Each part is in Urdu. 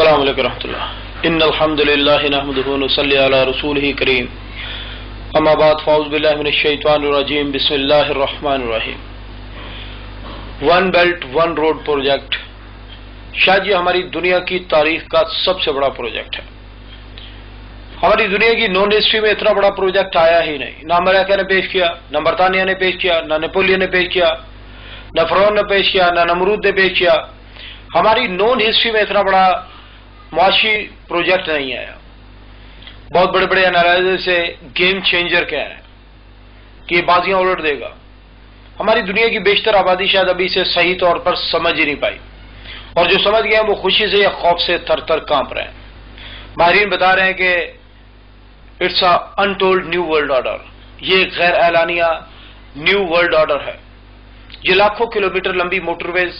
السلام علیکم ورحمۃ اللہ ان الحمد للہ نحمدہ ونصلی علی رسولہ کریم اما بعد فاعوذ باللہ من الشیطان الرجیم بسم اللہ الرحمن الرحیم one belt one road project شاید یہ ہماری دنیا کی تاریخ کا سب سے بڑا پروجیکٹ ہے۔ ہماری دنیا کی نون ہسٹری میں اتنا بڑا پروجیکٹ آیا ہی نہیں، نہ امریکہ نے پیش کیا، نہ برطانیہ نے پیش کیا، نہ نیپولین نے پیش کیا، نہ فرعون نے پیش کیا، نہ نمرود نے پیش کیا۔ ہماری نون ہسٹری میں اتنا بڑا معاشی پروجیکٹ نہیں آیا۔ بہت بڑے بڑے انالائزر سے گیم چینجر کہہ رہے ہیں کہ یہ بازیاں الٹ دے گا۔ ہماری دنیا کی بیشتر آبادی شاید ابھی اسے صحیح طور پر سمجھ ہی نہیں پائی، اور جو سمجھ گئے ہیں وہ خوشی سے یا خوف سے تھر تھر کانپ رہے ہیں۔ ماہرین بتا رہے ہیں کہ it's a untold new world order, یہ ایک غیر اعلانیہ نیو ورلڈ آرڈر ہے۔ یہ لاکھوں کلومیٹر لمبی motorways,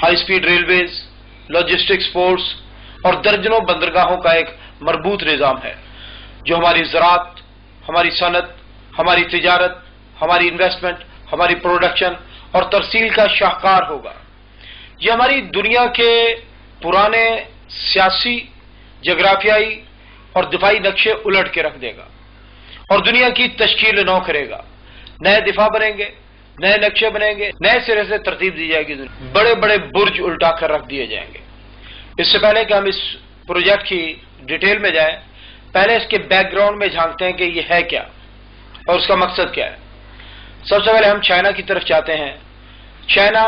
high speed railways, logistics ports اور درجنوں بندرگاہوں کا ایک مربوط نظام ہے جو ہماری زراعت، ہماری صنعت، ہماری تجارت، ہماری انویسٹمنٹ، ہماری پروڈکشن اور ترسیل کا شاہکار ہوگا۔ یہ ہماری دنیا کے پرانے سیاسی، جغرافیائی اور دفاعی نقشے الٹ کے رکھ دے گا اور دنیا کی تشکیل نو کرے گا۔ نئے دفاع بنیں گے، نئے نقشے بنیں گے، نئے سرے سے ترتیب دی جائے گی، بڑے بڑے برج الٹا کر رکھ دیے جائیں گے۔ اس سے پہلے کہ ہم اس پروجیکٹ کی ڈیٹیل میں جائیں، پہلے اس کے بیک گراؤنڈ میں جھانکتے ہیں کہ یہ ہے کیا اور اس کا مقصد کیا ہے۔ سب سے پہلے ہم چائنا کی طرف جاتے ہیں۔ چائنا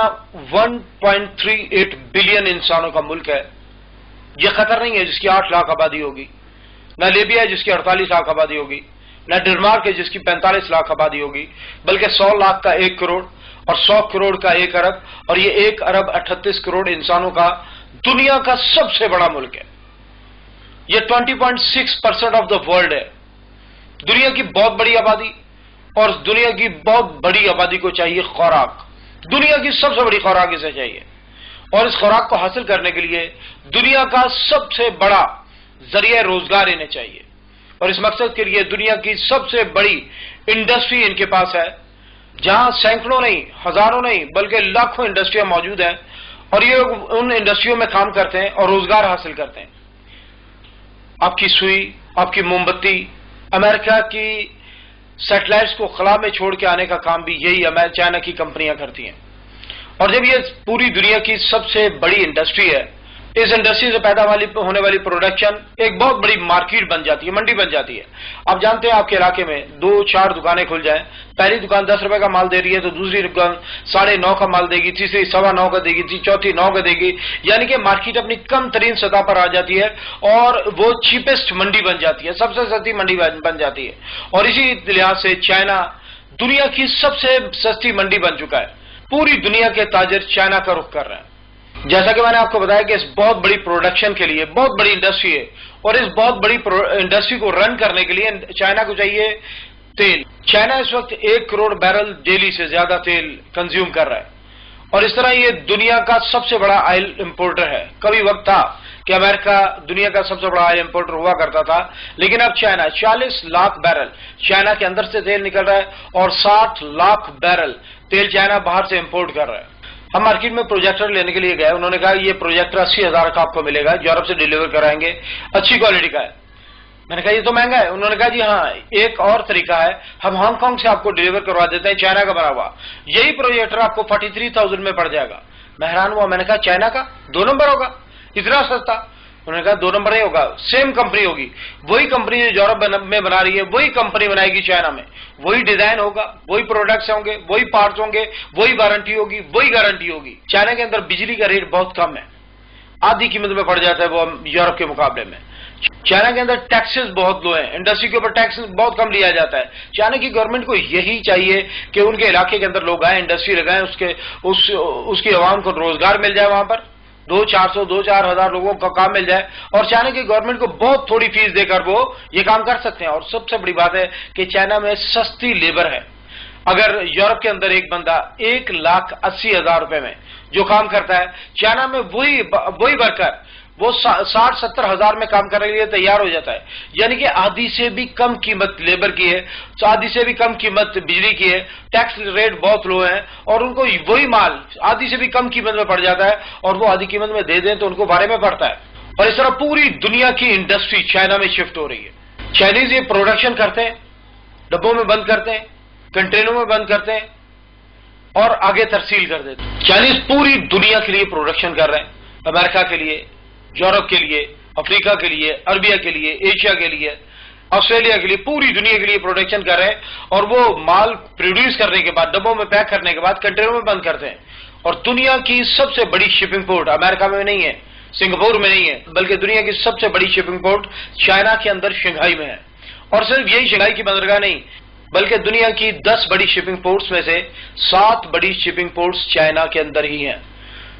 1.38 بلین انسانوں کا ملک ہے۔ یہ قطر نہیں ہے جس کی 8 لاکھ آبادی ہوگی، نہ لیبیا ہے جس کی 48 لاکھ آبادی ہوگی، نہ ڈنمارک ہے جس کی 45 لاکھ آبادی ہوگی، بلکہ 100 لاکھ کا 1 کروڑ اور 100 کروڑ کا 1 ارب، اور یہ 1 ارب 38 کروڑ انسانوں کا دنیا کا سب سے بڑا ملک ہے۔ یہ 20.6% آف دا ورلڈ ہے۔ دنیا کی بہت بڑی آبادی، اور دنیا کی بہت بڑی آبادی کو چاہیے خوراک، دنیا کی سب سے بڑی خوراک اسے چاہیے، اور اس خوراک کو حاصل کرنے کے لیے دنیا کا سب سے بڑا ذریعہ روزگار انہیں چاہیے، اور اس مقصد کے لیے دنیا کی سب سے بڑی انڈسٹری ان کے پاس ہے، جہاں سینکڑوں نہیں، ہزاروں نہیں، بلکہ لاکھوں انڈسٹریاں موجود ہیں، اور یہ ان انڈسٹریوں میں کام کرتے ہیں اور روزگار حاصل کرتے ہیں۔ آپ کی سوئی، آپ کی موم بتی، امریکہ کی سیٹلائٹس کو خلا میں چھوڑ کے آنے کا کام بھی یہی چائنا کی کمپنیاں کرتی ہیں۔ اور جب یہ پوری دنیا کی سب سے بڑی انڈسٹری ہے، اس انڈسٹری سے پیدا ہونے والی پروڈکشن ایک بہت بڑی مارکیٹ بن جاتی ہے، منڈی بن جاتی ہے۔ آپ جانتے ہیں آپ کے علاقے میں 2-4 دکانیں کھل جائیں، پہلی دکان 10 روپے کا مال دے رہی ہے تو دوسری دکان 9.5 کا مال دے گی، تیسری 9.25 کا دے گی، چوتھی 9 کا دے گی، یعنی کہ مارکیٹ اپنی کم ترین سطح پر آ جاتی ہے اور وہ چیپسٹ منڈی بن جاتی ہے، سب سے سستی منڈی بن جاتی ہے۔ اور اسی لحاظ سے چائنا دنیا کی سب سے سستی منڈی بن چکا ہے۔ پوری دنیا کے تاجر چائنا کا رخ کر رہے ہیں۔ جیسا کہ میں نے آپ کو بتایا کہ اس بہت بڑی پروڈکشن کے لیے بہت بڑی انڈسٹری ہے، اور اس بہت بڑی انڈسٹری کو رن کرنے کے لیے چائنا کو چاہیے تیل۔ چائنا اس وقت 1 کروڑ بیرل ڈیلی سے زیادہ تیل کنزیوم کر رہا ہے، اور اس طرح یہ دنیا کا سب سے بڑا آئل امپورٹر ہے۔ کبھی وقت تھا کہ امریکہ دنیا کا سب سے بڑا آئل امپورٹر ہوا کرتا تھا، لیکن اب چائنا 40 لاکھ بیرل چائنا کے اندر سے تیل نکل رہا ہے، اور 60 لاکھ بیرل تیل چائنا باہر سے امپورٹ کر رہا ہے۔ ہم مارکیٹ میں پروجیکٹر لینے کے لیے گئے، انہوں نے کہا یہ پروجیکٹر 80,000 کا آپ کو ملے گا، یورپ سے ڈیلیور کرائیں گے، اچھی کوالٹی کا ہے۔ میں نے کہا یہ تو مہنگا ہے۔ انہوں نے کہا جی ہاں، ایک اور طریقہ ہے، ہم ہانگ کانگ سے آپ کو ڈیلیور کروا دیتے ہیں، چائنا کا بنا ہوا، یہی پروجیکٹر آپ کو 43,000 میں پڑ جائے گا۔ میں حیران ہوا، میں نے کہا چائنا کا 2 نمبر ہوگا، اتنا سستا؟ انہوں نے کہا 2 نمبر نہیں ہوگا، سیم کمپنی ہوگی، وہی کمپنی جو یورپ میں بنا رہی ہے وہی کمپنی بنائے گی چائنا میں، وہی ڈیزائن ہوگا، وہی پروڈکٹس ہوں گے، وہی پارٹس ہوں گے، وہی وارنٹی ہوگی، وہی گارنٹی ہوگی۔ چائنا کے اندر بجلی کا ریٹ بہت کم ہے، آدھی قیمت میں پڑ جاتا ہے وہ یورپ کے مقابلے میں۔ چائنا کے اندر ٹیکسز بہت لو ہیں، انڈسٹری کے اوپر ٹیکس بہت کم لیا جاتا ہے۔ چائنا کی گورنمنٹ کو یہی چاہیے کہ ان کے علاقے کے اندر لوگ آئیں، انڈسٹری لگائیں، اس کی عوام کو روزگار مل جائے، وہاں پر 2-4 ہزار لوگوں کا کام مل جائے، اور چائنا کی گورنمنٹ کو بہت تھوڑی فیس دے کر وہ یہ کام کر سکتے ہیں۔ اور سب سے بڑی بات ہے کہ چائنا میں سستی لیبر ہے۔ اگر یورپ کے اندر ایک بندہ 1,80,000 روپے میں جو کام کرتا ہے، چائنا میں وہی ورکر وہ 60-70 ہزار میں کام کرنے کے لیے تیار ہو جاتا ہے، یعنی کہ آدھی سے بھی کم قیمت لیبر کی ہے، آدھی سے بھی کم قیمت بجلی کی ہے، ٹیکس ریٹ بہت لو ہے، اور ان کو وہی مال آدھی سے بھی کم قیمت میں پڑ جاتا ہے، اور وہ آدھی قیمت میں دے دیں تو ان کو بارے میں پڑتا ہے۔ اور اس طرح پوری دنیا کی انڈسٹری چائنا میں شفٹ ہو رہی ہے۔ چائنیز یہ پروڈکشن کرتے ہیں، ڈبوں میں بند کرتے ہیں، کنٹینروں میں بند کرتے ہیں اور آگے ترسیل کر دیتے ہیں۔ چائنیز پوری دنیا کے لیے پروڈکشن کر رہے ہیں، امریکہ کے لیے، یورپ کے لیے، افریقہ کے لیے، عربیہ کے لیے، ایشیا کے لیے، آسٹریلیا کے لیے، پوری دنیا کے لیے پروڈکشن کر رہے ہیں، اور وہ مال پروڈیوس کرنے کے بعد، ڈبوں میں پیک کرنے کے بعد کنٹینروں میں بند کرتے ہیں۔ اور دنیا کی سب سے بڑی شپنگ پورٹ امریکہ میں نہیں ہے، سنگاپور میں نہیں ہے، بلکہ دنیا کی سب سے بڑی شپنگ پورٹ چائنا کے اندر شنگھائی میں ہے۔ اور صرف یہی شنگھائی کی بندرگاہ نہیں، بلکہ دنیا کی 10 بڑی شپنگ پورٹس میں سے 7 بڑی شپنگ پورٹس چائنا کے اندر ہی ہیں،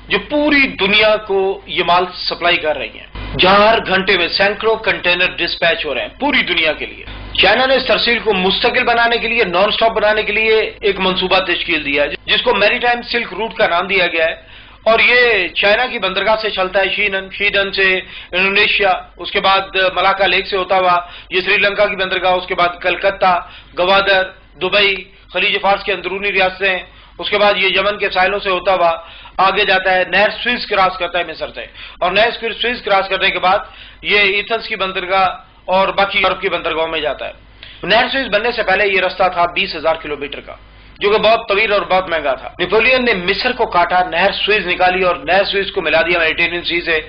جو پوری دنیا کو یہ مال سپلائی کر رہی ہیں، جہاں ہر گھنٹے میں سینکڑوں کنٹینر ڈسپیچ ہو رہے ہیں پوری دنیا کے لیے۔ چائنا نے اس ترسیل کو مستقل بنانے کے لیے، نان سٹاپ بنانے کے لیے ایک منصوبہ تشکیل دیا ہے، جس کو میری ٹائم سلک روٹ کا نام دیا گیا ہے، اور یہ چائنا کی بندرگاہ سے چلتا ہے، شینن سے انڈونیشیا، اس کے بعد ملاکا لیک سے ہوتا ہوا یہ سری لنکا کی بندرگاہ، اس کے بعد کلکتہ، گوادر، دبئی، خلیج فارس کے اندرونی ریاستیں، اس کے بعد یہ یمن کے ساحلوں سے ہوتا ہوا آگے جاتا ہے، نہر سوئز کراس کرتا ہے مصر سے، اور نہر سوئز کراس کرنے کے بعد یہ ایتھنز کی بندرگاہ اور باقی یورپ کی بندرگاہوں میں جاتا ہے۔ نہر سوئز بننے سے پہلے یہ رستہ تھا 20,000 کلومیٹر کا، جو کہ بہت طویل اور بہت مہنگا تھا۔ نیپولین نے مصر کو کاٹا، نہر سوئز نکالی اور نہر سوئز کو ملا دیا میڈیٹرینین سی سے،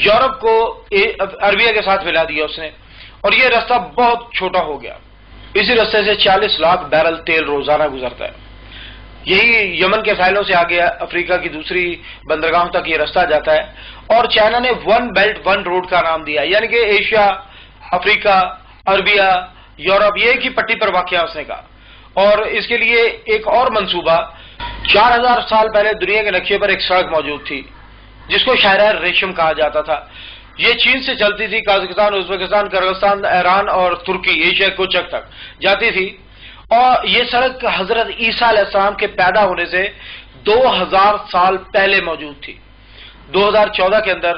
یورپ کو عربیہ کے ساتھ ملا دیا اس نے، اور یہ راستہ بہت چھوٹا ہو گیا۔ اسی راستے سے 40 لاکھ بیرل تیل روزانہ گزرتا ہے۔ یہی یمن کے ساحلوں سے آگے افریقہ کی دوسری بندرگاہوں تک یہ راستہ جاتا ہے، اور چائنا نے 1 بیلٹ 1 روڈ کا نام دیا، یعنی کہ ایشیا، افریقہ، عربیہ، یورپ یہ ایک ہی پٹی پر واقع ہے اس نے کہا۔ اور اس کے لیے ایک اور منصوبہ، 4000 سال پہلے دنیا کے نقشے پر ایک سڑک موجود تھی جس کو شاہراہ ریشم کہا جاتا تھا۔ یہ چین سے چلتی تھی، قازقستان، ازبکستان، کرغستان، ایران اور ترکی، ایشیا کوچک تک جاتی تھی، اور یہ سڑک حضرت عیسیٰ علیہ السلام کے پیدا ہونے سے 2000 سال پہلے موجود تھی۔ 2014 کے اندر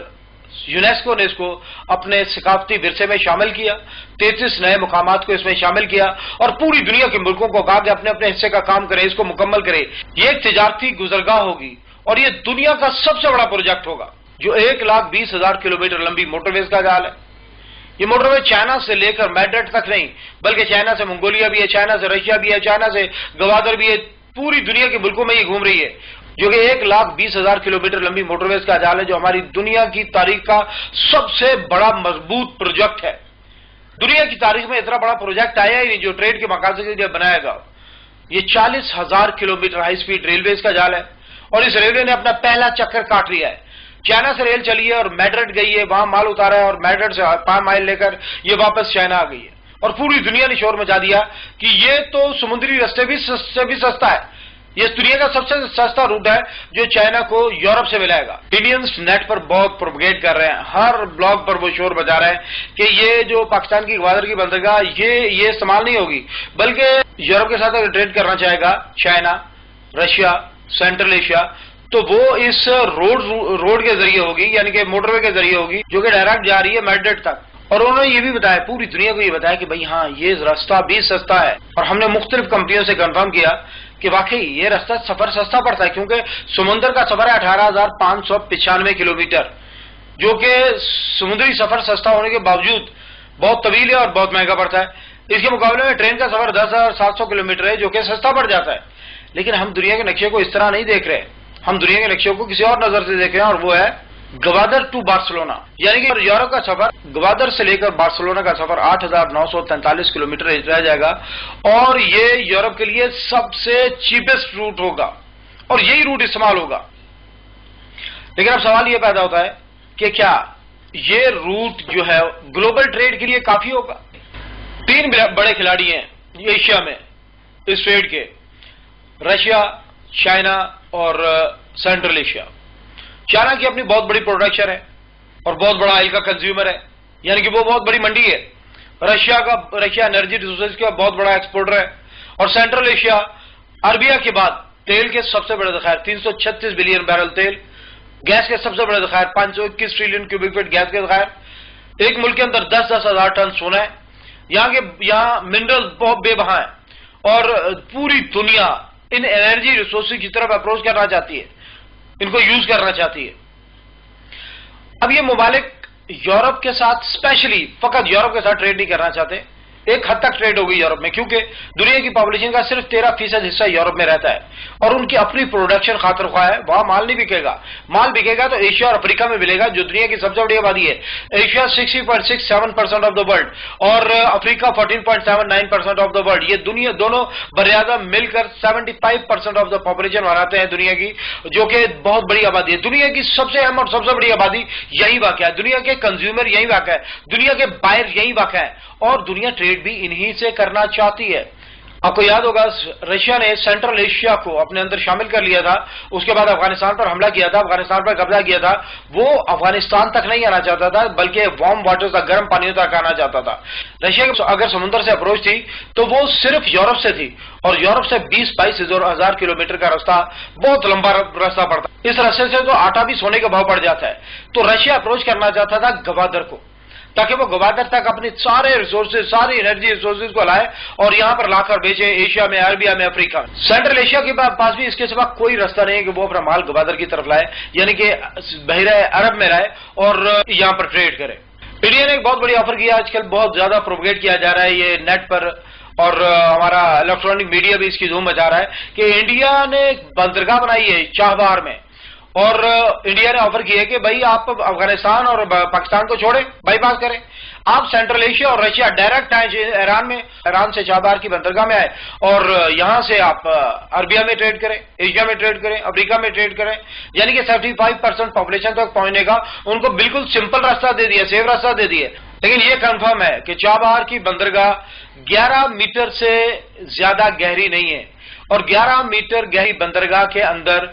یونیسکو نے اس کو اپنے ثقافتی ورثے میں شامل کیا، 33 نئے مقامات کو اس میں شامل کیا، اور پوری دنیا کے ملکوں کو کہا کہ اپنے اپنے حصے کا کام کرے، اس کو مکمل کرے۔ یہ ایک تجارتی گزرگاہ ہوگی، اور یہ دنیا کا سب سے بڑا پروجیکٹ ہوگا، جو 1,20,000 کلومیٹر لمبی موٹر ویز کا جال ہے۔ یہ موٹر وے چائنا سے لے کر میڈرڈ تک نہیں، بلکہ چائنا سے منگولیا بھی ہے، چائنا سے رشیا بھی ہے، چائنا سے گوادر بھی ہے، پوری دنیا کے ملکوں میں یہ گھوم رہی ہے، جو کہ 1,20,000 کلومیٹر لمبی موٹر ویز کا جال ہے، جو ہماری دنیا کی تاریخ کا سب سے بڑا مضبوط پروجیکٹ ہے۔ دنیا کی تاریخ میں اتنا بڑا پروجیکٹ آیا ہی نہیں جو ٹریڈ کے مقاصد کے لیے بنایا گا۔ یہ 40,000 کلومیٹر ہائی سپیڈ ریلویز کا جال ہے، اور اس ریلوے نے اپنا پہلا چکر کاٹ لیا ہے۔ چائنا سے ریل چلی ہے اور میڈرڈ گئی ہے، وہاں مال اتارا ہے، اور میڈرڈ سے 5 مائل لے کر یہ واپس چائنا آ گئی ہے، اور پوری دنیا نے شور مچا دیا کہ یہ تو سمندری راستے سے بھی سستا ہے، یہ دنیا کا سب سے سستا روٹ ہے جو چائنا کو یورپ سے ملائے گا۔ انڈینز نیٹ پر بہت پروپیگیٹ کر رہے ہیں، ہر بلاگ پر وہ شور بجا رہے ہیں کہ یہ جو پاکستان کی گوادر کی بندرگاہ یہ استعمال نہیں ہوگی، بلکہ یورپ کے ساتھ اگر ٹریڈ کرنا چاہے گا چائنا، رشیا، سینٹرل ایشیا، تو وہ اس روڈ کے ذریعے ہوگی، یعنی کہ موٹر وے کے ذریعے ہوگی، جو کہ ڈائریکٹ جا رہی ہے میڈرڈ تک۔ اور انہوں نے یہ بھی بتایا، پوری دنیا کو یہ بتایا کہ بھئی ہاں یہ راستہ بھی سستا ہے، اور ہم نے مختلف کمپنیوں سے کنفرم کیا کہ واقعی یہ راستہ سفر سستا پڑتا ہے، کیونکہ سمندر کا سفر ہے 18,595 کلومیٹر، جو کہ سمندری سفر سستا ہونے کے باوجود بہت طویل ہے اور بہت مہنگا پڑتا ہے۔ اس کے مقابلے میں ٹرین کا سفر 10,700 کلومیٹر ہے، جو کہ سستا پڑ جاتا ہے۔ لیکن ہم دنیا کے نقشے کو اس طرح نہیں دیکھ رہے، ہم دنیا کے نقشے کو کسی اور نظر سے دیکھ رہے ہیں، اور وہ ہے گوادر ٹو بارسلونا، یعنی کہ یورپ کا سفر گوادر سے لے کر بارسلونا کا سفر 8,943 کلومیٹر رہ جائے گا، اور یہ یورپ کے لیے سب سے چیپسٹ روٹ ہوگا، اور یہی روٹ استعمال ہوگا۔ لیکن اب سوال یہ پیدا ہوتا ہے کہ کیا یہ روٹ جو ہے گلوبل ٹریڈ کے لیے کافی ہوگا؟ 3 بڑے کھلاڑی ہیں ایشیا میں اس ٹریڈ کے، رشیا، چائنا اور سینٹرل ایشیا۔ چائنا کی اپنی بہت بڑی پروڈکشن ہے اور بہت بڑا آئل کا کنزیومر ہے، یعنی کہ وہ بہت بڑی منڈی ہے۔ رشیا انرجی ریسورسز کا بہت بڑا ایکسپورٹر ہے، اور سینٹرل ایشیا عربیہ کے بعد تیل کے سب سے بڑے ذخائر، 336 بلین بیرل تیل، گیس کے سب سے بڑے ذخائر 521 ٹریلین کیوبک فٹ گیس کے ذخائر، ایک ملک کے اندر 10,000 ہزار ٹن سونا ہے، یہاں منرل بہت بے بہا ہیں، اور پوری دنیا ان انرجی ریسورسز کی طرف اپروچ کرنا چاہتی ہے، ان کو یوز کرنا چاہتی ہے۔ اب یہ ممالک یورپ کے ساتھ اسپیشلی فقط یورپ کے ساتھ ٹریڈ نہیں کرنا چاہتے. ایک حد تک ٹریڈ ہوگی یورپ میں، کیونکہ دنیا کی پاپولیشن کا صرف 13% حصہ یورپ میں رہتا ہے اور ان کی اپنی پروڈکشن خاطر خواہ ہے. وہاں مال نہیں بکے گا، مال بکے گا تو ایشیا اور افریقہ میں ملے گا جو دنیا کی سب سے بڑی آبادی ہے. ایشیا 60.67% آف دا ورلڈ اور افریقہ 14.79% آف دا ورلڈ. یہ دنیا دونوں براعظم مل کر 75% آف دا پاپولیشن بناتے ہیں دنیا کی، جو کہ بہت بڑی آبادی ہے. دنیا کی سب سے اہم اور سب سے بڑی آبادی یہی واقع ہے. دنیا کے کنزیومر یہی واقع ہے، دنیا کے بائر یہی واقع ہے، اور دنیا ٹریڈ بھی انہی سے کرنا چاہتی ہے. آپ کو یاد ہوگا رشیا نے سینٹرل ایشیا کو اپنے اندر شامل کر لیا تھا، اس کے بعد افغانستان پر حملہ کیا تھا، افغانستان پر قبضہ کیا تھا. وہ افغانستان تک نہیں آنا چاہتا تھا بلکہ وارم واٹر تک، گرم پانیوں تک آنا چاہتا تھا. رشیا کی اگر سمندر سے اپروچ تھی تو وہ صرف یورپ سے تھی، اور یورپ سے 20-22 ہزار کلومیٹر کا راستہ، بہت لمبا راستہ پڑتا. اس راستے سے تو آٹا بھی سونے کا بھاؤ پڑ جاتا ہے. تو رشیا اپروچ کرنا چاہتا تھا گوادر کو، تاکہ وہ گوادر تک اپنے سارے ریسورسز، ساری انرجی ریسورسز کو لائے اور یہاں پر لا کر بیچے، ایشیا میں، عربیہ میں، افریقہ میں. سینٹرل ایشیا کے پاس بھی اس کے سوا کوئی راستہ نہیں ہے کہ وہ اپنا مال گوادر کی طرف لائے، یعنی کہ بحیرہ عرب میں رہے اور یہاں پر ٹریڈ کرے. انڈیا نے ایک بہت بڑی آفر کیا، آج کل بہت زیادہ پروپیگیٹ کیا جا رہا ہے یہ نیٹ پر، اور ہمارا الیکٹرانک میڈیا بھی اس کی دھوم مچا رہا ہے کہ انڈیا نے ایک بندرگاہ بنائی ہے چابہار میں، اور انڈیا نے آفر کیا ہے کہ بھائی آپ افغانستان اور پاکستان کو چھوڑیں، بائی پاس کریں، آپ سینٹرل ایشیا اور رشیا ڈائریکٹ آئے ایران میں، ایران سے چابہار کی بندرگاہ میں آئے اور یہاں سے آپ عربیہ میں ٹریڈ کریں، ایشیا میں ٹریڈ کریں، افریقہ میں ٹریڈ کریں. یعنی کہ 75% پاپولیشن تک پہنچنے کا ان کو بالکل سمپل راستہ دے دیا، سیف راستہ دے دیا. لیکن یہ کنفرم ہے کہ چابہار کی بندرگاہ 11 میٹر سے زیادہ گہری نہیں ہے، اور 11 میٹر گہری بندرگاہ کے اندر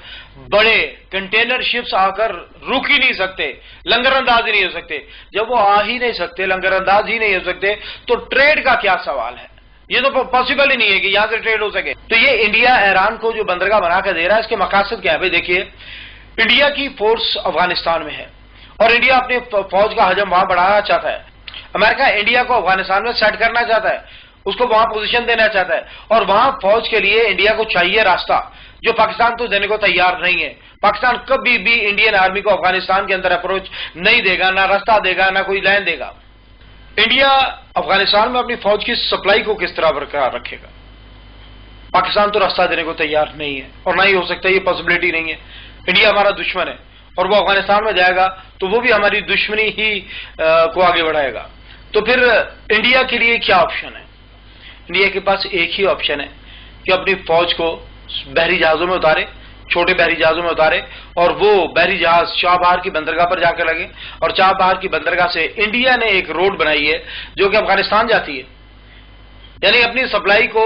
بڑے کنٹینر شپس آ کر رک ہی نہیں سکتے، لنگر انداز ہی نہیں ہو سکتے. جب وہ آ ہی نہیں سکتے، لنگر انداز ہی نہیں ہو سکتے، تو ٹریڈ کا کیا سوال ہے؟ یہ تو پاسبل ہی نہیں ہے کہ یہاں سے ٹریڈ ہو سکے. تو یہ انڈیا ایران کو جو بندرگاہ بنا کر دے رہا ہے، اس کے مقاصد کیا ہے؟ بھائی دیکھیے، انڈیا کی فورس افغانستان میں ہے اور انڈیا اپنی فوج کا حجم وہاں بڑھانا چاہتا ہے. امریکہ انڈیا کو افغانستان میں سیٹ کرنا چاہتا ہے، اس کو وہاں پوزیشن دینا چاہتا ہے، اور وہاں فوج کے لیے انڈیا کو چاہیے راستہ، جو پاکستان تو دینے کو تیار نہیں ہے. پاکستان کبھی بھی انڈین آرمی کو افغانستان کے اندر اپروچ نہیں دے گا، نہ راستہ دے گا، نہ کوئی لائن دے گا. انڈیا افغانستان میں اپنی فوج کی سپلائی کو کس طرح برقرار رکھے گا؟ پاکستان تو راستہ دینے کو تیار نہیں ہے، اور نہ ہی ہو سکتا، یہ پاسبلٹی نہیں ہے. انڈیا ہمارا دشمن ہے، اور وہ افغانستان میں جائے گا تو وہ بھی ہماری دشمنی ہی کو آگے بڑھائے گا. تو پھر انڈیا کے لیے کیا آپشن ہے؟ انڈیا کے پاس ایک ہی آپشن ہے کہ اپنی فوج کو بحری جہازوں میں اتارے، چھوٹے بحری جہازوں میں اتارے، اور وہ بحری جہاز چابہار کی بندرگاہ پر جا کر لگے. اور چابہار کی بندرگاہ سے انڈیا نے ایک روڈ بنائی ہے جو کہ افغانستان جاتی ہے. یعنی اپنی سپلائی کو،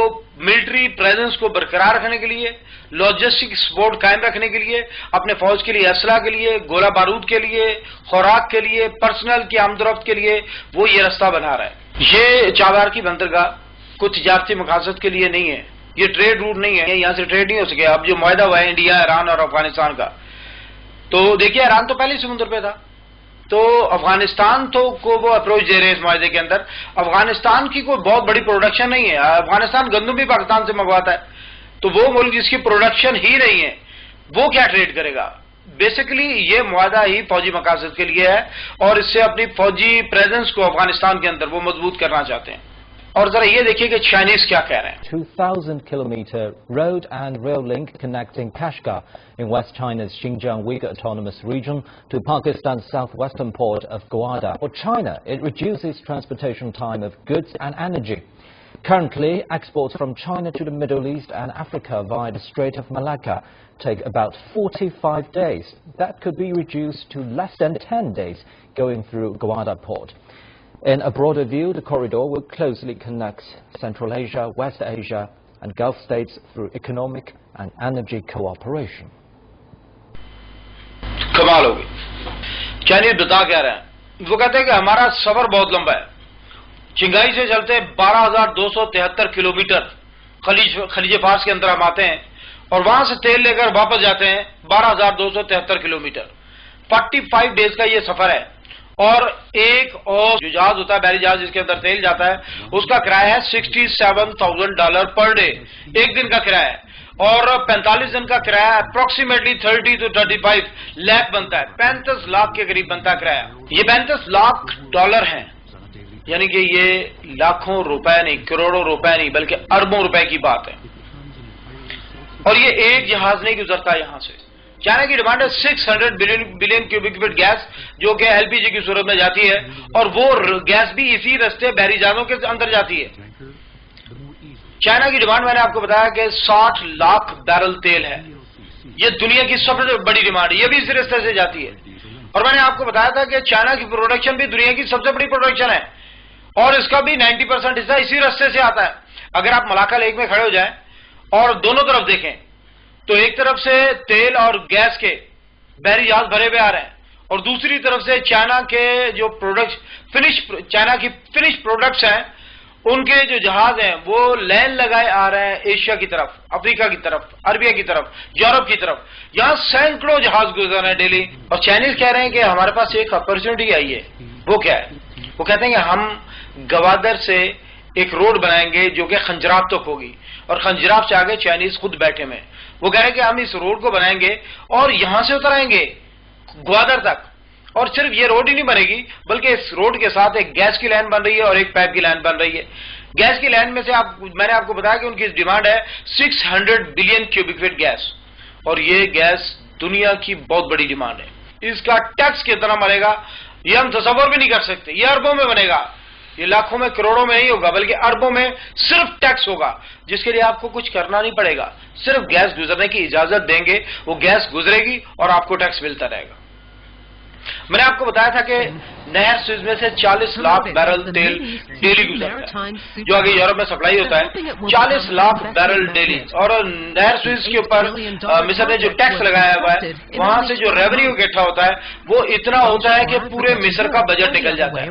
ملٹری پریزنس کو برقرار رکھنے کے لیے، لاجسٹک سپورٹ قائم رکھنے کے لیے، اپنے فوج کے لیے، اسلحہ کے لیے، گولہ بارود کے لیے، خوراک کے لیے، پرسنل کی آمد و رفت کے لیے وہ یہ راستہ بنا رہا ہے. یہ چابہار کی بندرگاہ کوئی تجارتی مقاصد کے لیے نہیں ہے، یہ ٹریڈ روٹ نہیں ہے، یہاں سے ٹریڈ نہیں ہو سکے. اب جو معاہدہ ہوا ہے انڈیا، ایران اور افغانستان کا، تو دیکھیے ایران تو پہلے سمندر پہ تھا، تو افغانستان تو کو وہ اپروچ دے رہے ہیں اس معاہدے کے اندر. افغانستان کی کوئی بہت بڑی پروڈکشن نہیں ہے، افغانستان گندم بھی پاکستان سے منگواتا ہے، تو وہ ملک جس کی پروڈکشن ہی نہیں ہے وہ کیا ٹریڈ کرے گا؟ بیسیکلی یہ معاہدہ ہی فوجی مقاصد کے لیے ہے، اور اس سے اپنی فوجی پریزنس کو افغانستان کے اندر وہ مضبوط کرنا چاہتے ہیں. اور ذرا یہ دیکھیے کہ چائنیز کیا کہہ رہے ہیں. 2,000-kilometer road and rail link connecting Kashgar in West China's Xinjiang Uyghur Autonomous Region to Pakistan's southwestern port of Gwadar. For China, it reduces transportation time of goods and energy. Currently, exports from China to the Middle East and Africa via the Strait of Malacca take about 45 days. That could be reduced to less than 10 days going through Gwadar port. In a broader view, the corridor will closely connect Central Asia, West Asia and Gulf states through economic and energy cooperation. کمال ہوگی. چائنیز بتا کیا رہے ہیں؟ وہ کہتے ہیں کہ ہمارا سفر بہت لمبا ہے. چنگائی سے چلتے 12,273 کلومیٹر خلیج فارس کے اندر ہم آتے ہیں، اور وہاں سے تیل لے کر واپس جاتے ہیں 12,273 کلومیٹر. 45 ڈیز کا یہ سفر ہے. اور ایک اور جو جہاز ہوتا ہے، بحری جہاز جس کے اندر تیل جاتا ہے، اس کا کرایہ ہے $67,000 پر ڈے، ایک دن کا کرایہ ہے. اور 45 دن کا کرایہ اپروکسیمیٹلی 30 to 35 لاکھ بنتا ہے، 35 لاکھ کے قریب بنتا ہے کرایہ۔ یہ 35 لاکھ ڈالر ہیں، یعنی کہ یہ لاکھوں روپے نہیں، کروڑوں روپے نہیں، بلکہ اربوں روپے کی بات ہے۔ اور یہ ایک جہاز نہیں گزرتا یہاں سے۔ چائنا کی ڈیمانڈ ہے 600 بلین کیوبک فٹ گیس، جو کہ ایل پی جی کی صورت میں جاتی ہے، اور وہ گیس بھی اسی رستے بحری جہازوں کے اندر جاتی ہے۔ چائنا کی ڈیمانڈ میں نے آپ کو بتایا کہ 60 لاکھ بیرل تیل ہے، یہ دنیا کی سب سے بڑی ڈیمانڈ ہے، یہ بھی اسی رستے سے جاتی ہے۔ اور میں نے آپ کو بتایا تھا کہ چائنا کی پروڈکشن بھی دنیا کی سب سے بڑی پروڈکشن ہے، اور اس کا بھی 90% حصہ اسی رستے سے آتا ہے۔ اگر آپ ملاکا لیک میں کھڑے ہو جائیں اور دونوں طرف دیکھیں تو ایک طرف سے تیل اور گیس کے بحری جہاز بھرے ہوئے آ رہے ہیں، اور دوسری طرف سے چائنا کے جو چائنا کی فنش پروڈکٹس ہیں، ان کے جو جہاز ہیں وہ لین لگائے آ رہے ہیں ایشیا کی طرف، افریقہ کی طرف، عربیہ کی طرف، یورپ کی طرف۔ یہاں سینکڑوں جہاز گزر رہے ہیں ڈیلی، اور چائنیز کہہ رہے ہیں کہ ہمارے پاس ایک اپرچونٹی آئی ہے۔ وہ کیا ہے؟ وہ کہتے ہیں کہ ہم گوادر سے ایک روڈ بنائیں گے جو کہ خنجراب تک ہوگی، اور خنجراب سے آگے چائنیز خود بیٹھے میں، وہ کہہ رہے ہیں کہ ہم اس روڈ کو بنائیں گے اور یہاں سے اترائیں گے گوادر تک، اور صرف یہ روڈ ہی نہیں بنے گی بلکہ اس روڈ کے ساتھ ایک گیس کی لائن بن رہی ہے اور ایک پائپ کی لائن بن رہی ہے۔ گیس کی لائن میں سے میں نے آپ کو بتایا کہ ان کی ڈیمانڈ ہے 600 بلین کیوبک فٹ گیس، اور یہ گیس دنیا کی بہت بڑی ڈیمانڈ ہے۔ اس کا ٹیکس کتنا بنے گا یہ ہم تصور بھی نہیں کر سکتے، یہ اربوں میں بنے گا، یہ لاکھوں میں کروڑوں میں نہیں ہوگا بلکہ اربوں میں صرف ٹیکس ہوگا، جس کے لیے آپ کو کچھ کرنا نہیں پڑے گا، صرف گیس گزرنے کی اجازت دیں گے، وہ گیس گزرے گی اور آپ کو ٹیکس ملتا رہے گا۔ میں نے آپ کو بتایا تھا کہ نہر سوئز میں سے 40 لاکھ بیرل تیل ڈیلی گزرتا ہے، جو آگے یورپ میں سپلائی ہوتا ہے، 40 لاکھ بیرل ڈیلی۔ اور نہر سوئز کے اوپر مصر نے جو ٹیکس لگایا ہوا ہے، وہاں سے جو ریونیو اکٹھا ہوتا ہے وہ اتنا ہوتا ہے کہ پورے مصر کا بجٹ نکل جاتا ہے۔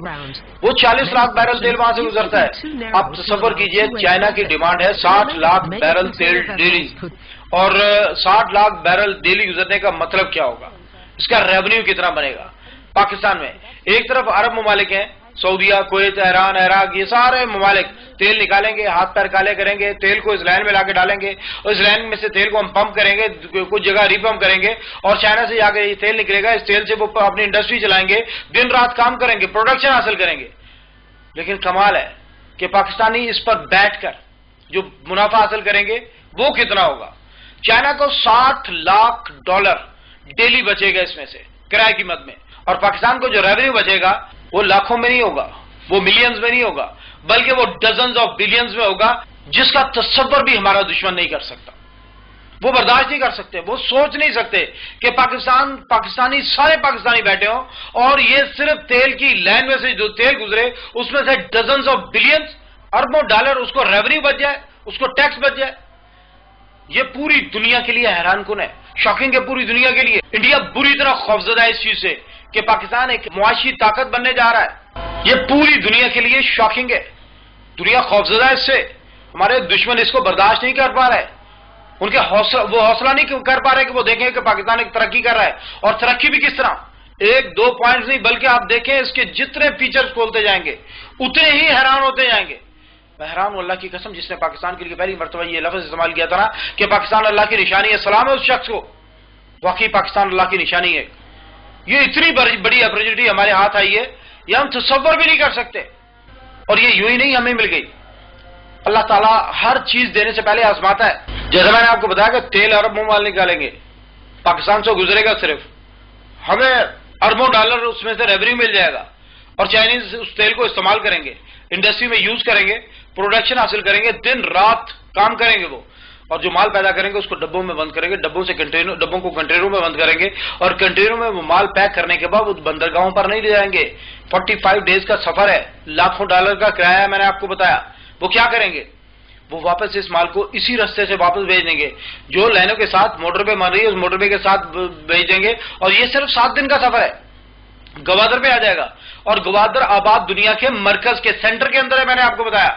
وہ 40 لاکھ بیرل تیل وہاں سے گزرتا ہے۔ آپ تصور کیجئے چائنا کی ڈیمانڈ ہے 60 لاکھ بیرل تیل ڈیلی، اور 60 لاکھ بیرل ڈیلی گزرنے کا مطلب کیا ہوگا، اس کا ریونیو کتنا بنے گا۔ پاکستان میں ایک طرف عرب ممالک ہیں، سعودیہ، کویت، ایران، عراق، یہ سارے ممالک تیل نکالیں گے، ہاتھ پیر کالے کریں گے، تیل کو اس لائن میں لا کے ڈالیں گے، اور اس لائن میں سے تیل کو ہم پمپ کریں گے، کچھ جگہ ری پمپ کریں گے، اور چائنا سے جا کے یہ تیل نکلے گا، اس تیل سے وہ اپنی انڈسٹری چلائیں گے، دن رات کام کریں گے، پروڈکشن حاصل کریں گے۔ لیکن کمال ہے کہ پاکستانی اس پر بیٹھ کر جو منافع حاصل کریں گے وہ کتنا ہوگا۔ چائنا کو 60 لاکھ ڈالر ڈیلی بچے گا اس میں سے کرایہ قیمت میں، اور پاکستان کو جو ریونیو بچے گا وہ لاکھوں میں نہیں ہوگا، وہ ملینز میں نہیں ہوگا، بلکہ وہ ڈزنز آف بلینز میں ہوگا، جس کا تصور بھی ہمارا دشمن نہیں کر سکتا، وہ برداشت نہیں کر سکتے، وہ سوچ نہیں سکتے کہ سارے پاکستانی بیٹھے ہوں اور یہ صرف تیل کی لائن میں سے جو تیل گزرے اس میں سے ڈزنز آف بلینز، اربوں ڈالر اس کو ریونیو بچ جائے، اس کو ٹیکس بچ جائے۔ یہ پوری دنیا کے لیے حیران کن ہے، شاکنگ ہے پوری دنیا کے لیے۔ انڈیا بری طرح خوفزدہ ہے اس چیز سے کہ پاکستان ایک معاشی طاقت بننے جا رہا ہے، یہ پوری دنیا کے لیے شاکنگ ہے، دنیا خوفزدہ ہے اس سے، ہمارے دشمن اس کو برداشت نہیں کر پا رہے، ان کے وہ حوصلہ نہیں کر پا رہے کہ وہ دیکھیں کہ پاکستان ایک ترقی کر رہا ہے، اور ترقی بھی کس طرح، ایک دو پوائنٹس نہیں بلکہ آپ دیکھیں اس کے جتنے فیچرز کھولتے جائیں گے اتنے ہی حیران ہوتے جائیں گے۔ میں حیران ہوں اللہ کی قسم جس نے پاکستان کے لیے پہلی مرتبہ یہ لفظ استعمال کیا تھا نا کہ پاکستان اللہ کی نشانی ہے، سلام ہے اس شخص کو، واقعی پاکستان اللہ کی نشانی ہے۔ یہ اتنی بڑی اپرچونٹی ہمارے ہاتھ آئی ہے، یہ ہم تصور بھی نہیں کر سکتے، اور یہ یوں ہی نہیں ہمیں مل گئی، اللہ تعالیٰ ہر چیز دینے سے پہلے آزماتا ہے۔ جیسے میں نے آپ کو بتایا کہ تیل ارب ممالک نکالیں گے، پاکستان سے گزرے گا، صرف ہمیں اربوں ڈالر اس میں سے ریونیو مل جائے گا، اور چائنیز اس تیل کو استعمال کریں گے، انڈسٹری میں یوز کریں گے، پروڈکشن حاصل کریں گے، دن رات کام کریں گے وہ، اور جو مال پیدا کریں گے اس کو ڈبوں میں بند کریں گے، ڈبوں کو کنٹینروں میں بند کریں گے، اور کنٹینروں میں وہ مال پیک کرنے کے بعد وہ بندرگاہوں پر نہیں لے جائیں گے۔ 45 ڈیز کا سفر ہے، لاکھوں ڈالر کا کرایہ ہے، میں نے آپ کو بتایا۔ وہ کیا کریں گے؟ وہ واپس اس مال کو اسی رستے سے واپس بھیج دیں گے، جو لائنوں کے ساتھ موٹر پہ بن رہی ہے اس موٹر پہ کے ساتھ بھیج دیں گے، اور یہ صرف 7 دن کا سفر ہے، گوادر پہ آ جائے گا، اور گوادر آباد دنیا کے مرکز کے سینٹر کے اندر ہے۔ میں نے آپ کو بتایا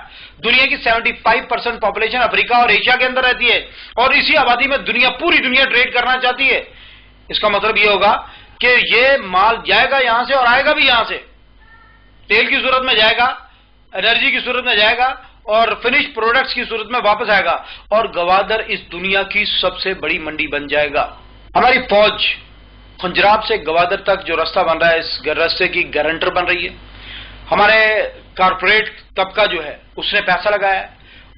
دنیا کی 75% پاپولیشن افریقہ اور ایشیا کے اندر رہتی ہے، اور اسی آبادی میں پوری دنیا ٹریڈ کرنا چاہتی ہے۔ اس کا مطلب یہ ہوگا کہ یہ مال جائے گا یہاں سے اور آئے گا بھی یہاں سے، تیل کی صورت میں جائے گا، انرجی کی صورت میں جائے گا، اور فنش پروڈکٹس کی صورت میں واپس آئے گا اور گوادر اس دنیا کی سب سے بڑی منڈی بن جائے گا. ہماری فوج خنجراب سے گوادر تک جو راستہ بن رہا ہے اس راستے کی گارنٹر بن رہی ہے. ہمارے کارپوریٹ طبقہ جو ہے اس نے پیسہ لگایا ہے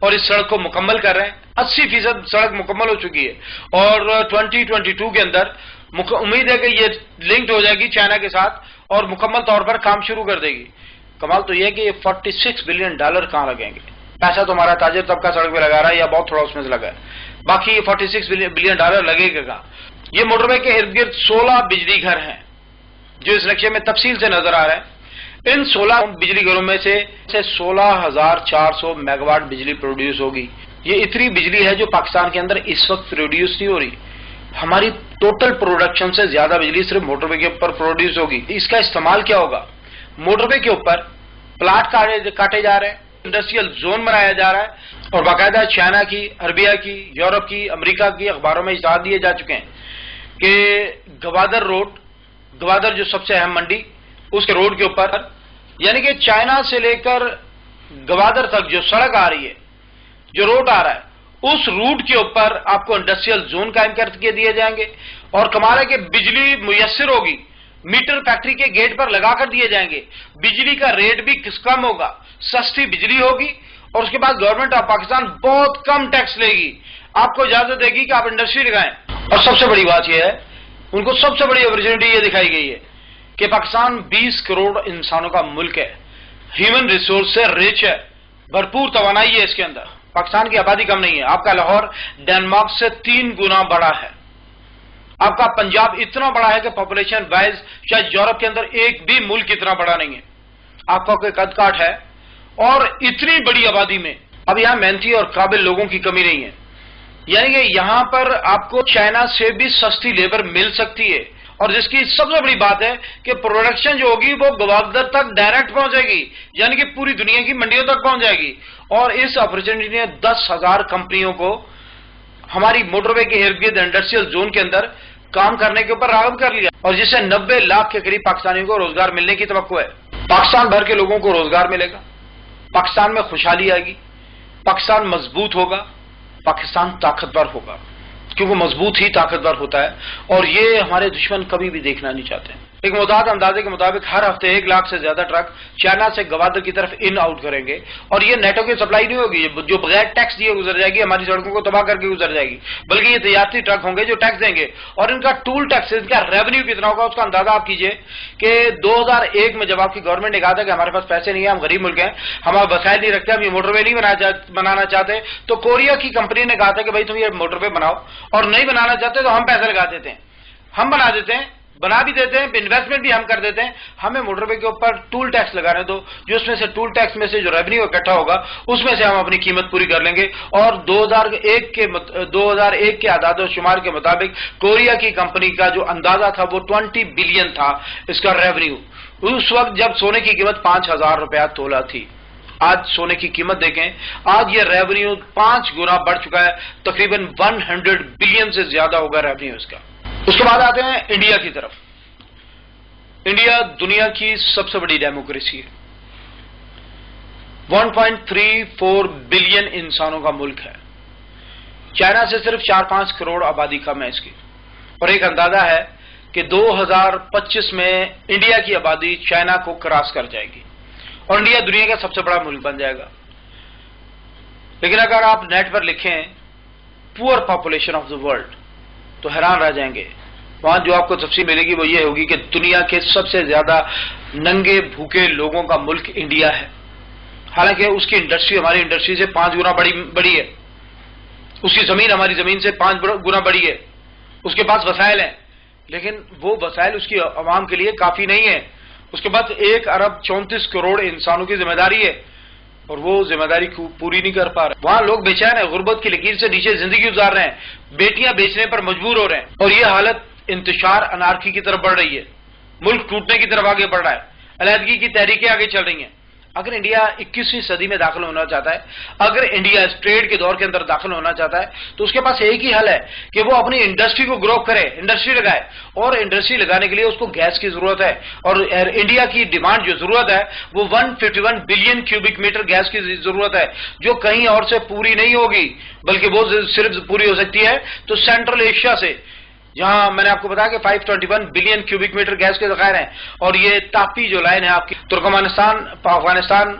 اور اس سڑک کو مکمل کر رہے ہیں. 80% سڑک مکمل ہو چکی ہے اور 2022 کے اندر امید ہے کہ یہ لنکڈ ہو جائے گی چائنا کے ساتھ اور مکمل طور پر کام شروع کر دے گی. کمال تو یہ ہے کہ یہ $46 بلین کہاں لگیں گے؟ پیسہ تو ہمارا تاجر طبقہ سڑک پہ لگا رہا ہے یا بہت تھوڑا اس میں سے لگا ہے, باقی یہ $46 بلین لگے گا. یہ موٹر وے کے ارد گرد 16 بجلی گھر ہیں جو اس نقشے میں تفصیل سے نظر آ رہے ہیں. ان 16 بجلی گھروں میں سے 16,400 میگا واٹ بجلی پروڈیوس ہوگی. یہ اتنی بجلی ہے جو پاکستان کے اندر اس وقت پروڈیوس نہیں ہو رہی. ہماری ٹوٹل پروڈکشن سے زیادہ بجلی صرف موٹر وے کے اوپر پروڈیوس ہوگی. اس کا استعمال کیا ہوگا؟ موٹر وے کے اوپر پلاٹ کاٹے جا رہے ہیں, انڈسٹریل زون بنایا جا رہا ہے اور باقاعدہ چائنا کی, عربیہ کی, یورپ کی, امریکہ کی اخباروں میں اشاعت دیے جا چکے ہیں کہ گوادر روڈ, گوادر جو سب سے اہم منڈی, اس کے روڈ کے اوپر یعنی کہ چائنا سے لے کر گوادر تک جو سڑک آ رہی ہے, جو روڈ آ رہا ہے, اس روٹ کے اوپر آپ کو انڈسٹریل زون قائم کر کے دیے جائیں گے. اور کمال ہے کہ بجلی میسر ہوگی, میٹر فیکٹری کے گیٹ پر لگا کر دیے جائیں گے. بجلی کا ریٹ بھی کم ہوگا, سستی بجلی ہوگی اور اس کے بعد گورنمنٹ آف پاکستان بہت کم ٹیکس لے گی, آپ کو اجازت دے گی کہ آپ انڈسٹری لگائیں. اور سب سے بڑی بات یہ ہے, ان کو سب سے بڑی اپرچونٹی یہ دکھائی گئی ہے کہ پاکستان 20 کروڑ انسانوں کا ملک ہے, ہیومن ریسورس سے ریچ ہے, بھرپور توانائی ہے اس کے اندر. پاکستان کی آبادی کم نہیں ہے, آپ کا لاہور ڈنمارک سے 3 گنا بڑا ہے, آپ کا پنجاب اتنا بڑا ہے کہ پاپولیشن وائز شاید یورپ کے اندر ایک بھی ملک اتنا بڑا نہیں ہے. آپ کا کوئی قد کاٹ ہے اور اتنی بڑی آبادی میں اب یہاں محنتی اور قابل لوگوں کی کمی نہیں ہے. یعنی کہ یہاں پر آپ کو چائنا سے بھی سستی لیبر مل سکتی ہے اور جس کی سب سے بڑی بات ہے کہ پروڈکشن جو ہوگی وہ گوادر تک ڈائریکٹ پہنچے گی, یعنی کہ پوری دنیا کی منڈیوں تک پہنچ جائے گی. اور اس اپرچونٹی نے 10,000 کمپنیوں کو ہماری موٹر وے کے ارد گرد انڈسٹریل زون کے اندر کام کرنے کے اوپر راغب کر لیا اور جس سے 90 لاکھ کے قریب پاکستانیوں کو روزگار ملنے کی توقع ہے. پاکستان بھر کے لوگوں کو روزگار ملے گا, پاکستان میں خوشحالی آئے گی, پاکستان مضبوط ہوگا, پاکستان طاقتور ہوگا, کیونکہ مضبوط ہی طاقتور ہوتا ہے اور یہ ہمارے دشمن کبھی بھی دیکھنا نہیں چاہتے. ایک متعدد اندازے کے مطابق ہر ہفتے 1 لاکھ سے زیادہ ٹرک چائنا سے گوادر کی طرف ان آؤٹ کریں گے اور یہ نیٹو کی سپلائی نہیں ہوگی جو بغیر ٹیکس دیے گزر جائے گی, ہماری سڑکوں کو تباہ کر کے گزر جائے گی, بلکہ یہ تجارتی ٹرک ہوں گے جو ٹیکس دیں گے. اور ان کا ٹول ٹیکس, ان کا ریونیو کتنا ہوگا اس کا اندازہ آپ کیجئے کہ 2001 میں جب آپ کی گورنمنٹ نے کہا تھا کہ ہمارے پاس پیسے نہیں ہیں, ہم غریب ملک ہیں, ہمارا وسائل نہیں رکھتے, ہم یہ موٹر وے نہیں بنانا چاہتے, تو کوریا کی کمپنی نے کہا تھا کہ بھائی تم یہ موٹر وے بناؤ, اور نہیں بنانا چاہتے تو ہم پیسے لگا دیتے ہیں, ہم بنا دیتے ہیں, بنا بھی دیتے ہیں, انویسٹمنٹ بھی ہم کر دیتے ہیں, ہمیں موٹر وے کے اوپر ٹول ٹیکس لگانے دو, جو اس میں سے ٹول ٹیکس میں سے جو ریونیو اکٹھا ہوگا اس میں سے ہم اپنی قیمت پوری کر لیں گے. اور 2001 کے اعداد و شمار کے مطابق کوریا کی کمپنی کا جو اندازہ تھا وہ 20 بلین تھا اس کا ریونیو, اس وقت جب سونے کی قیمت 5,000 روپیہ تولہ تھی. آج سونے کی قیمت دیکھیں, آج یہ ریونیو 5 گنا بڑھ چکا ہے, تقریباً 100 بلین سے زیادہ ہوگا ریونیو اس کا. اس کے بعد آتے ہیں انڈیا کی طرف. انڈیا دنیا کی سب سے بڑی ڈیموکریسی ہے, 1.34 بلین انسانوں کا ملک ہے, چائنا سے صرف 4-5 کروڑ آبادی کم ہے اس کی, اور ایک اندازہ ہے کہ 2025 میں انڈیا کی آبادی چائنا کو کراس کر جائے گی اور انڈیا دنیا کا سب سے بڑا ملک بن جائے گا. لیکن اگر آپ نیٹ پر لکھیں پور پاپولیشن آف دا ورلڈ تو حیران رہ جائیں گے. وہاں جو آپ کو تفصیل ملے گی وہ یہ ہوگی کہ دنیا کے سب سے زیادہ ننگے بھوکے لوگوں کا ملک انڈیا ہے, حالانکہ اس کی انڈسٹری ہماری انڈسٹری سے 5 گنا بڑی ہے, اس کی زمین ہماری زمین سے 5 گنا بڑی ہے, اس کے پاس وسائل ہیں, لیکن وہ وسائل اس کی عوام کے لیے کافی نہیں ہے. اس کے بعد 1 ارب 34 کروڑ انسانوں کی ذمہ داری ہے اور وہ ذمہ داری پوری نہیں کر پا رہے. وہاں لوگ بے-چین ہیں, غربت کی لکیر سے نیچے زندگی گزار رہے ہیں, بیٹیاں بیچنے پر مجبور ہو رہے ہیں, اور یہ حالت انتشار انارکی کی طرف بڑھ رہی ہے, ملک ٹوٹنے کی طرف آگے بڑھ رہا ہے, علیحدگی کی تحریکیں آگے چل رہی ہیں, اگر انڈیا 21ویں صدی میں داخل ہونا چاہتا ہے، اگر انڈیا اس ٹریڈ کے دور کے اندر داخل ہونا چاہتا ہے تو اس کے پاس ایک ہی حل ہے کہ وہ اپنی انڈسٹری کو گرو کرے، انڈسٹری لگائے، اور انڈسٹری لگانے کے لیے اس کو گیس کی ضرورت ہے، اور انڈیا کی ڈیمانڈ جو ضرورت ہے وہ 151 بلین کیوبک میٹر گیس کی ضرورت ہے، جو کہیں اور سے پوری نہیں ہوگی بلکہ وہ صرف پوری ہو سکتی ہے تو سینٹرل ایشیا سے، جہاں میں نے آپ کو بتایا کہ 521 بلین کیوبک میٹر گیس کے ذخائر ہیں، اور یہ تاپی جو لائن ہے آپ کی ترکمانستان، افغانستان،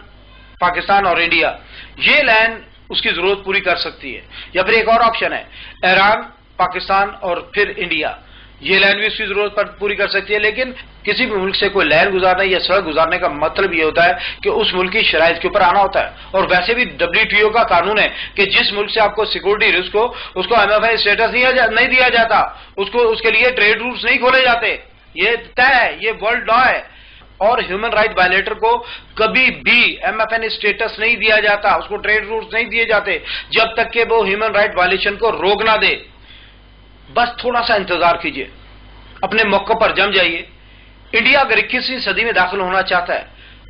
پاکستان اور انڈیا، یہ لائن اس کی ضرورت پوری کر سکتی ہے۔ یا پھر ایک اور آپشن ہے، ایران، پاکستان اور پھر انڈیا، یہ لائن بھی اس کی ضرورت پر پوری کر سکتی ہے۔ لیکن کسی بھی ملک سے کوئی لائن گزارنا یا سڑک گزارنے کا مطلب یہ ہوتا ہے کہ اس ملک کی شرائط کے اوپر آنا ہوتا ہے، اور ویسے بھی WTO کا قانون ہے کہ جس ملک سے آپ کو سیکورٹی رسک ہو اس کو MFI اسٹیٹس نہیں دیا جاتا، اس کے لیے ٹریڈ روٹس نہیں کھولے جاتے، یہ طے ہے، یہ ورلڈ لا ہے۔ اور ہیومن رائٹ وائلیٹر کو کبھی بھی MFN اسٹیٹس نہیں دیا جاتا، اس کو ٹریڈ روٹس نہیں دیے جاتے جب تک کہ وہ ہیومن رائٹ وائلیشن کو روک نہ دے۔ بس تھوڑا سا انتظار کیجئے، اپنے موقع پر جم جائیے۔ انڈیا اگر 21ویں صدی میں داخل ہونا چاہتا ہے،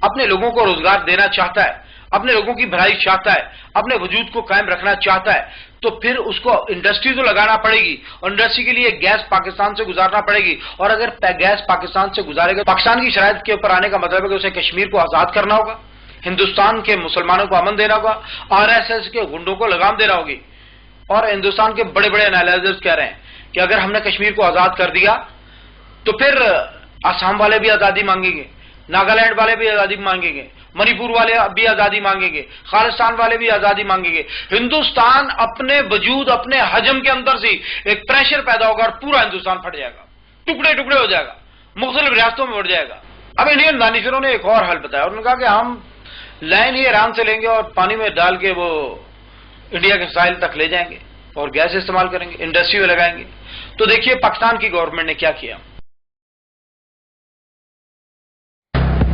اپنے لوگوں کو روزگار دینا چاہتا ہے، اپنے لوگوں کی بھلائی چاہتا ہے، اپنے وجود کو قائم رکھنا چاہتا ہے، تو پھر اس کو انڈسٹری تو لگانا پڑے گی، اور انڈسٹری کے لیے گیس پاکستان سے گزارنا پڑے گی، اور اگر گیس پاکستان سے گزارے گا، پاکستان کی شرائط کے اوپر آنے کا مطلب ہے کہ اسے کشمیر کو آزاد کرنا ہوگا، ہندوستان کے مسلمانوں کو امن دینا ہوگا، RSS کے گنڈوں کو لگام دینا ہوگی۔ اور ہندوستان کے بڑے بڑے انالائزرز کہہ رہے ہیں کہ اگر ہم نے کشمیر کو آزاد کر دیا تو پھر آسام والے بھی آزادی مانگیں گے، ناگالینڈ والے بھی آزادی مانگیں گے، منی پور والے بھی آزادی مانگیں گے، خالستان والے بھی آزادی مانگیں گے۔ ہندوستان اپنے وجود، اپنے حجم کے اندر سے ایک پریشر پیدا ہوگا اور پورا ہندوستان پھٹ جائے گا، ٹکڑے ٹکڑے ہو جائے گا، مختلف ریاستوں میں بڑھ جائے گا۔ اب انڈین دانشوروں نے ایک اور حل بتایا، انہوں نے کہا کہ ہم لائن ہی ایران سے لیں گے اور پانی میں ڈال کے وہ انڈیا کے ساحل تک لے جائیں گے اور گیس استعمال کریں گے، انڈسٹری میں لگائیں گے۔ تو دیکھیے پاکستان کی گورنمنٹ نے کیا کیا۔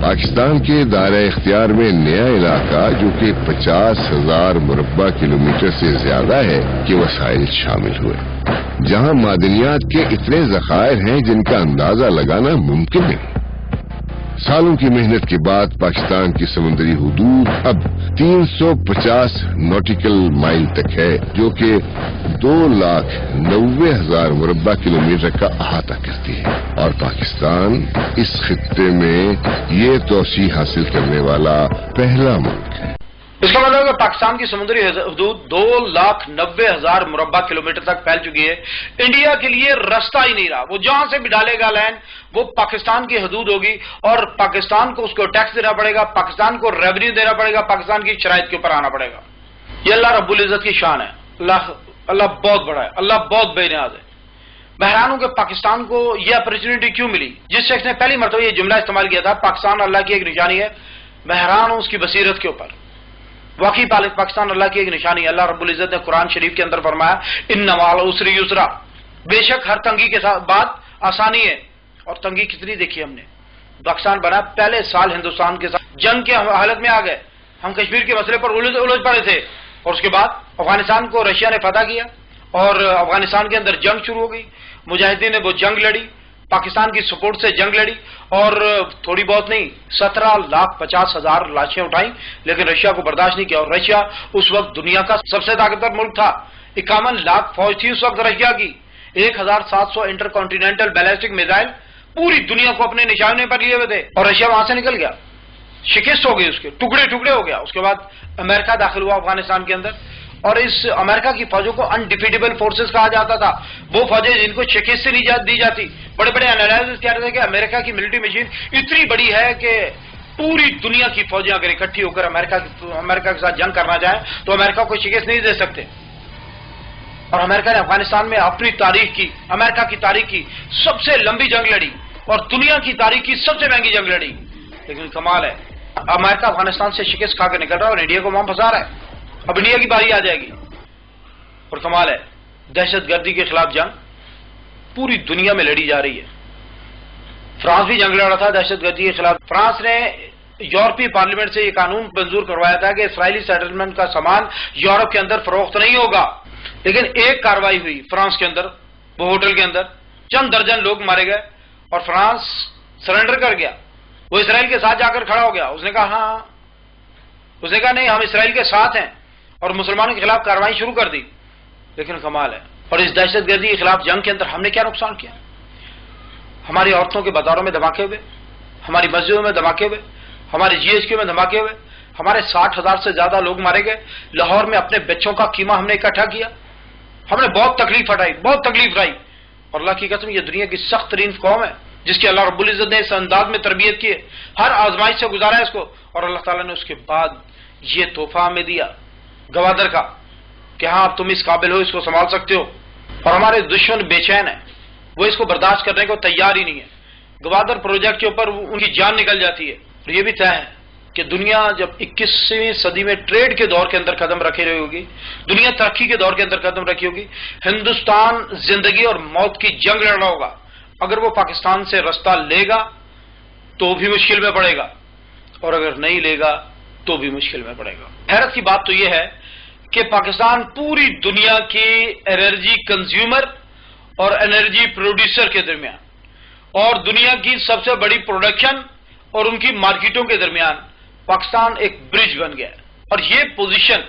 پاکستان کے دائرہ اختیار میں نیا علاقہ جو کہ 50,000 مربع کلومیٹر سے زیادہ ہے کے وسائل شامل ہوئے، جہاں معدنیات کے اتنے ذخائر ہیں جن کا اندازہ لگانا ممکن نہیں۔ سالوں کی محنت کے بعد پاکستان کی سمندری حدود اب 350 نوٹیکل مائل تک ہے، جو کہ 2,90,000 مربع کلومیٹر کا احاطہ کرتی ہے، اور پاکستان اس خطے میں یہ توسیع حاصل کرنے والا پہلا ملک ہے۔ اس کا مطلب ہے کہ پاکستان کی سمندری حدود 2,90,000 مربع کلومیٹر تک پھیل چکی ہے۔ انڈیا کے لیے راستہ ہی نہیں رہا، وہ جہاں سے بھی ڈالے گا لائن وہ پاکستان کی حدود ہوگی، اور پاکستان کو اس کو ٹیکس دینا پڑے گا، پاکستان کو ریونیو دینا پڑے گا، پاکستان کی شرائط کے اوپر آنا پڑے گا۔ یہ اللہ رب العزت کی شان ہے۔ اللہ بہت بڑا ہے، اللہ بہت بے نیاز ہے۔ بحران ہوں کہ پاکستان کو یہ اپرچونٹی کیوں ملی؟ جس شخص نے پہلی مرتبہ یہ جملہ استعمال کیا تھا، پاکستان اللہ کی ایک نشانی ہے، بحران ہوں اس کی بصیرت کے اوپر۔ واقعی پاکستان اللہ کی ایک نشانی ہے۔ اللہ رب العزت نے قرآن شریف کے اندر فرمایا ان مع العسر یسرا، بے شک ہر تنگی کے ساتھ بعد آسانی ہے۔ اور تنگی کتنی دیکھی ہم نے، پاکستان بنا پہلے سال ہندوستان کے ساتھ جنگ کے حالت میں آ گئے، ہم کشمیر کے مسئلے پر الجھ پڑے تھے، اور اس کے بعد افغانستان کو رشیا نے فتح کیا اور افغانستان کے اندر جنگ شروع ہو گئی، مجاہدین نے وہ جنگ لڑی، پاکستان کی سپورٹ سے جنگ لڑی، اور تھوڑی بہت نہیں 17,50,000 لاشیں اٹھائیں، لیکن رشیا کو برداشت نہیں کیا، اور رشیا اس وقت دنیا کا سب سے طاقتور ملک تھا، 51 لاکھ فوج تھی اس وقت رشیا کی، 1,700 انٹر کانٹیننٹل بیلسٹک میزائل پوری دنیا کو اپنے نشانے پر لیے ہوئے تھے، اور رشیا وہاں سے نکل گیا، شکست ہو گئی، اس کے ٹکڑے ٹکڑے ہو گیا۔ اس کے بعد امریکہ داخل ہوا افغانستان کے اندر، اور اس امریکہ کی فوجوں کو انڈیفیٹیبل فورسز کہا جاتا تھا، وہ فوجیں جن کو شکست سے نہیں دی جاتی۔ بڑے بڑے انالائزرز کہہ رہے تھے کہ امریکہ کی ملٹری مشین اتنی بڑی ہے کہ پوری دنیا کی فوجیں اگر اکٹھی ہو کر امریکہ کے ساتھ جنگ کرنا چاہیں تو امریکہ کو شکست نہیں دے سکتے۔ اور امریکہ نے افغانستان میں اپنی تاریخ کی، امریکہ کی تاریخ کی سب سے لمبی جنگ لڑی، اور دنیا کی تاریخ کی سب سے مہنگی جنگ لڑی۔ لیکن کمال ہے، امریکہ افغانستان سے شکست کھا کے نکل رہا ہے اور انڈیا کو وہاں پھنسا رہا ہے۔ اب انڈیا کی باری آ جائے گی، اور کمال ہے، دہشت گردی کے خلاف جنگ پوری دنیا میں لڑی جا رہی ہے۔ فرانس بھی جنگ لڑ رہا تھا دہشت گردی کے خلاف۔ فرانس نے یورپی پارلیمنٹ سے یہ قانون منظور کروایا تھا کہ اسرائیلی سیٹلمنٹ کا سامان یورپ کے اندر فروخت نہیں ہوگا، لیکن ایک کارروائی ہوئی فرانس کے اندر، وہ ہوٹل کے اندر چند درجن لوگ مارے گئے، اور فرانس سرنڈر کر گیا، وہ اسرائیل کے ساتھ جا کر کھڑا ہو گیا، اس نے کہا ہاں اس نے کہا نہیں ہم اسرائیل کے ساتھ ہیں اور مسلمانوں کے خلاف کارروائی شروع کر دی. لیکن کمال ہے. اور اس دہشت گردی کے خلاف جنگ کے اندر ہم نے کیا نقصان کیا؟ ہماری عورتوں کے بازاروں میں دھماکے ہوئے، ہماری مسجدوں میں دھماکے ہوئے، ہمارے جی ایچ کیو میں دھماکے ہوئے، ہمارے 60,000 سے زیادہ لوگ مارے گئے. لاہور میں اپنے بچوں کا قیمہ ہم نے اکٹھا کیا. ہم نے بہت تکلیف اٹھائی، بہت تکلیف اٹھائی. اور اللہ کی قسم یہ دنیا کی سخت ترین قوم ہے جس کی اللہ رب العزت نے اس انداز میں تربیت کی ہے، ہر آزمائش سے گزارا ہے اس کو. اور اللہ تعالیٰ نے اس کے بعد یہ تحفہ ہمیں دیا گوادر کا کہ ہاں اب تم اس قابل ہو، اس کو سنبھال سکتے ہو. اور ہمارے دشمن بے چین ہیں، وہ اس کو برداشت کرنے کو تیار ہی نہیں ہے. گوادر پروجیکٹ کے اوپر ان کی جان نکل جاتی ہے. اور یہ بھی طے ہے کہ دنیا جب 21ویں صدی میں ٹریڈ کے دور کے اندر قدم رکھے رہی ہوگی، دنیا ترقی کے دور کے اندر قدم رکھی ہوگی، ہندوستان زندگی اور موت کی جنگ لڑ رہا ہوگا. اگر وہ پاکستان سے رستہ لے گا تو بھی مشکل میں پڑے گا، اور اگر نہیں لے گا تو بھی مشکل میں پڑے گا. حیرت کی بات تو یہ ہے کہ پاکستان پوری دنیا کی انرجی کنزیومر اور انرجی پروڈیوسر کے درمیان اور دنیا کی سب سے بڑی پروڈکشن اور ان کی مارکیٹوں کے درمیان پاکستان ایک برج بن گیا ہے. اور یہ پوزیشن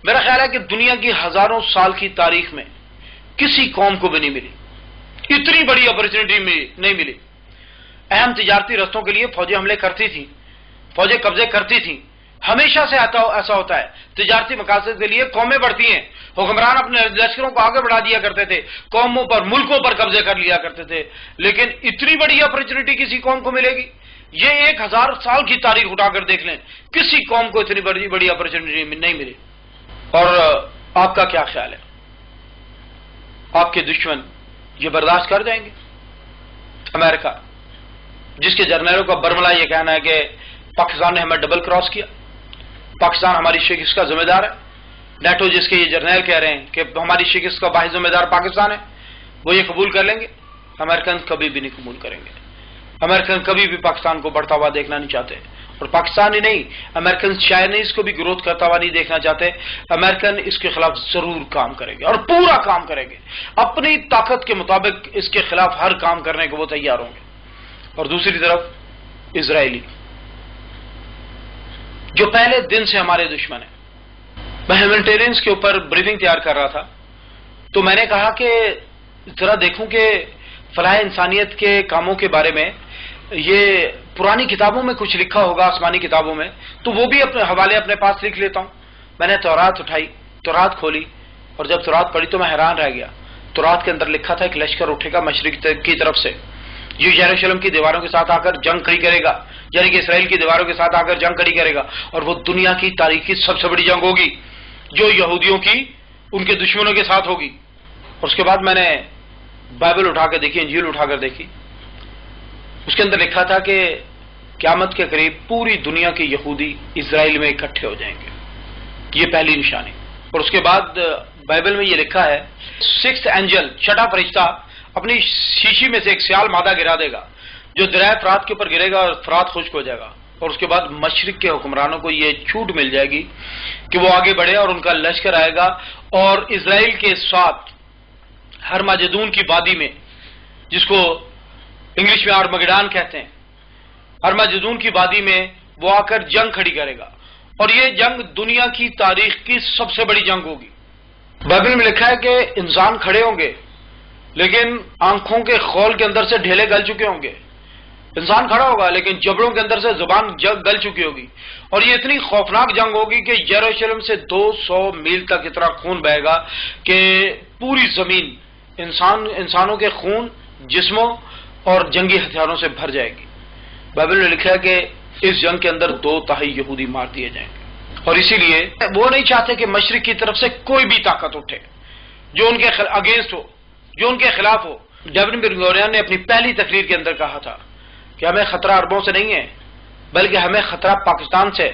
میرا خیال ہے کہ دنیا کی ہزاروں سال کی تاریخ میں کسی قوم کو بھی نہیں ملی. اتنی بڑی اپرچونٹی نہیں ملی. اہم تجارتی رستوں کے لیے فوجیں حملے کرتی تھیں، فوجیں قبضے کرتی تھیں. ہمیشہ سے ایسا ہوتا ہے. تجارتی مقاصد کے لیے قومیں بڑھتی ہیں، حکمران اپنے لشکروں کو آگے بڑھا دیا کرتے تھے، قوموں پر ملکوں پر قبضے کر لیا کرتے تھے. لیکن اتنی بڑی اپرچونٹی کسی قوم کو ملے گی؟ یہ 1000 سال کی تاریخ اٹھا کر دیکھ لیں، کسی قوم کو اتنی بڑی اپرچونٹی نہیں ملی. اور آپ کا کیا خیال ہے؟ آپ کے دشمن یہ برداشت کر جائیں گے؟ امریکہ جس کے جرنیلوں کا برملا یہ کہنا ہے کہ پاکستان نے ہمیں ڈبل کراس کیا، پاکستان ہماری شکست کا ذمہ دار ہے. نیٹو جس کے یہ جرنیل کہہ رہے ہیں کہ ہماری شکست کا واحد ذمہ دار پاکستان ہے، وہ یہ قبول کر لیں گے؟ امریکن کبھی بھی نہیں قبول کریں گے. امریکن کبھی بھی پاکستان کو بڑھتا ہوا دیکھنا نہیں چاہتے. اور پاکستان ہی نہیں، امریکن چائنیز کو بھی گروتھ کرتا ہوا نہیں دیکھنا چاہتے. امریکن اس کے خلاف ضرور کام کریں گے اور پورا کام کریں گے. اپنی طاقت کے مطابق اس کے خلاف ہر کام کرنے کو وہ تیار ہوں گے. اور دوسری طرف اسرائیلی جو پہلے دن سے ہمارے دشمن ہیں. میں ہیومینٹیرینز کے اوپر بریفنگ تیار کر رہا تھا تو میں نے کہا کہ ذرا دیکھوں کہ فلاح انسانیت کے کاموں کے بارے میں یہ پرانی کتابوں میں کچھ لکھا ہوگا، آسمانی کتابوں میں، تو وہ بھی اپنے حوالے اپنے پاس لکھ لیتا ہوں. میں نے تورات اٹھائی، تورات کھولی، اور جب تورات پڑھی تو میں حیران رہ گیا. تورات کے اندر لکھا تھا ایک لشکر اٹھے گا مشرق کی طرف سے، یہ یروشلم کی دیواروں کے ساتھ آ کر جنگ کھڑی کرے گا، یعنی کہ اسرائیل کی دیواروں کے ساتھ آ کر جنگ کھڑی کرے گا. اور وہ دنیا کی تاریخ کی سب سے بڑی جنگ ہوگی جو یہودیوں کی ان کے دشمنوں کے ساتھ ہوگی. اور اس کے بعد میں نے بائبل اٹھا کر دیکھی، انجیل اٹھا کر دیکھی. اس کے اندر لکھا تھا کہ قیامت کے قریب پوری دنیا کے یہودی اسرائیل میں اکٹھے ہو جائیں گے. یہ پہلی نشانی. اور اس کے بعد بائبل میں یہ لکھا ہے 6th اینجل، چھٹا فرشتہ اپنی شیشی میں سے ایک سیال مادہ گرا دے گا جو دریائے فرات کے اوپر گرے گا اور فرات خشک ہو جائے گا. اور اس کے بعد مشرق کے حکمرانوں کو یہ چھوٹ مل جائے گی کہ وہ آگے بڑھے اور ان کا لشکر آئے گا اور اسرائیل کے ساتھ ہرمجدون کی وادی میں، جس کو انگلش میں آرمگڈان کہتے ہیں، ہرمجدون کی وادی میں وہ آ کر جنگ کھڑی کرے گا. اور یہ جنگ دنیا کی تاریخ کی سب سے بڑی جنگ ہوگی. بائبل میں لکھا ہے کہ انسان کھڑے ہوں گے لیکن آنکھوں کے خول کے اندر سے ڈھیلے گل چکے ہوں گے. انسان کھڑا ہوگا لیکن جبڑوں کے اندر سے زبان گل چکی ہوگی. اور یہ اتنی خوفناک جنگ ہوگی کہ یروشلم سے 200 میل تک اتنا خون بہے گا کہ پوری زمین انسانوں کے خون، جسموں اور جنگی ہتھیاروں سے بھر جائے گی. بائبل میں لکھا ہے کہ اس جنگ کے اندر 2/3 یہودی مار دیے جائیں گے. اور اسی لیے وہ نہیں چاہتے کہ مشرق کی طرف سے کوئی بھی طاقت اٹھے جو ان کے اگینسٹ ہو، جو ان کے خلاف ہو. ڈیوڈ بن گورین نے اپنی پہلی تقریر کے اندر کہا تھا کہ ہمیں خطرہ عربوں سے نہیں ہے بلکہ ہمیں خطرہ پاکستان سے،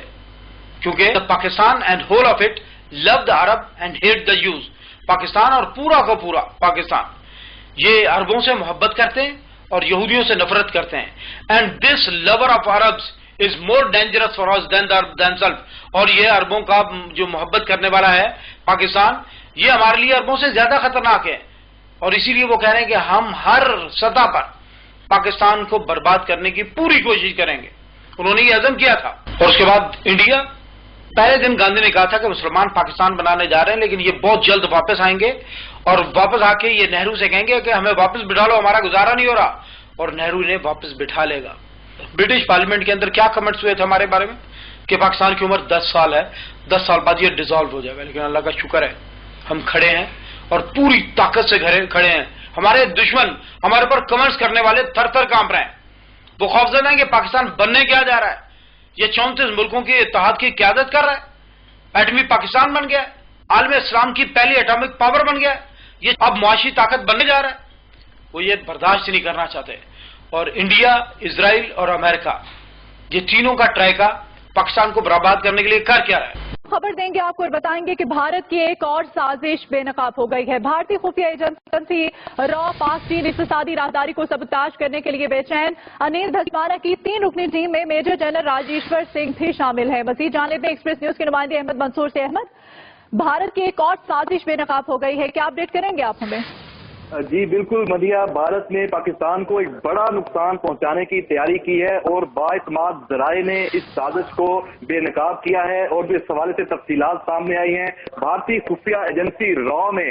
کیونکہ Pakistan and whole of it love the Arab and hate the Jews. Pakistan اور پورا کا پورا پاکستان یہ عربوں سے محبت کرتے ہیں اور یہودیوں سے نفرت کرتے ہیں. And this love of Arabs is more dangerous for us than self. اور یہ عربوں کا جو محبت کرنے والا ہے پاکستان، یہ ہمارے لیے عربوں سے زیادہ خطرناک ہے. اور اسی لیے وہ کہہ رہے ہیں کہ ہم ہر سطح پر پاکستان کو برباد کرنے کی پوری کوشش کریں گے. انہوں نے یہ عزم کیا تھا. اور اس کے بعد انڈیا، پہلے دن گاندھی نے کہا تھا کہ مسلمان پاکستان بنانے جا رہے ہیں، لیکن یہ بہت جلد واپس آئیں گے اور واپس آ کے یہ نہرو سے کہیں گے کہ ہمیں واپس بٹھا لو، ہمارا گزارا نہیں ہو رہا، اور نہرو نے واپس بٹھا لے گا۔ برٹش پارلیمنٹ کے اندر کیا کمنٹس ہوئے تھے ہمارے بارے میں کہ پاکستان کی عمر 10 سال ہے، 10 سال بعد یہ ڈیزالو ہو جائے گا، لیکن اللہ کا شکر ہے ہم کھڑے ہیں اور پوری طاقت سے کھڑے ہیں۔ ہمارے دشمن ہمارے پر کمنٹس کرنے والے تھر تھر کانپ رہے ہیں، وہ خوفزدہ ہیں کہ پاکستان بننے کیا جا رہا ہے، یہ 34 ملکوں کے اتحاد کی قیادت کر رہا ہے، ایٹمی پاکستان بن گیا ہے، عالم اسلام کی پہلی ایٹامک پاور بن گیا ہے، یہ اب معاشی طاقت بننے جا رہا ہے۔ وہ یہ برداشت نہیں کرنا چاہتے، اور انڈیا، اسرائیل اور امریکہ، یہ تینوں کا ٹرائیکا پاکستان کو برباد کرنے کے لیے کر کیا رہا ہے۔ خبر دیں گے آپ کو اور بتائیں گے کہ بھارت کی ایک اور سازش بے نقاب ہو گئی ہے۔ بھارتی خفیہ ایجنسی را پاک چین اقتصادی راہداری کو سبوتاژ کرنے کے لیے بے چین۔ انیل دھسمانہ کی 3 رکنی ٹیم میں میجر جنرل راجیشور سنگھ بھی شامل ہیں۔ مزید جاننے میں ایکسپریس نیوز کے نمائندے احمد منصور سے۔ احمد، بھارت کی ایک اور سازش بے نقاب ہو گئی ہے، کیا اپڈیٹ کریں گے آپ ہمیں؟ جی بالکل مدیہ، بھارت نے پاکستان کو ایک بڑا نقصان پہنچانے کی تیاری کی ہے اور بااعتماد ذرائع نے اس سازش کو بے نقاب کیا ہے، اور جو اس حوالے سے تفصیلات سامنے آئی ہیں، بھارتی خفیہ ایجنسی را میں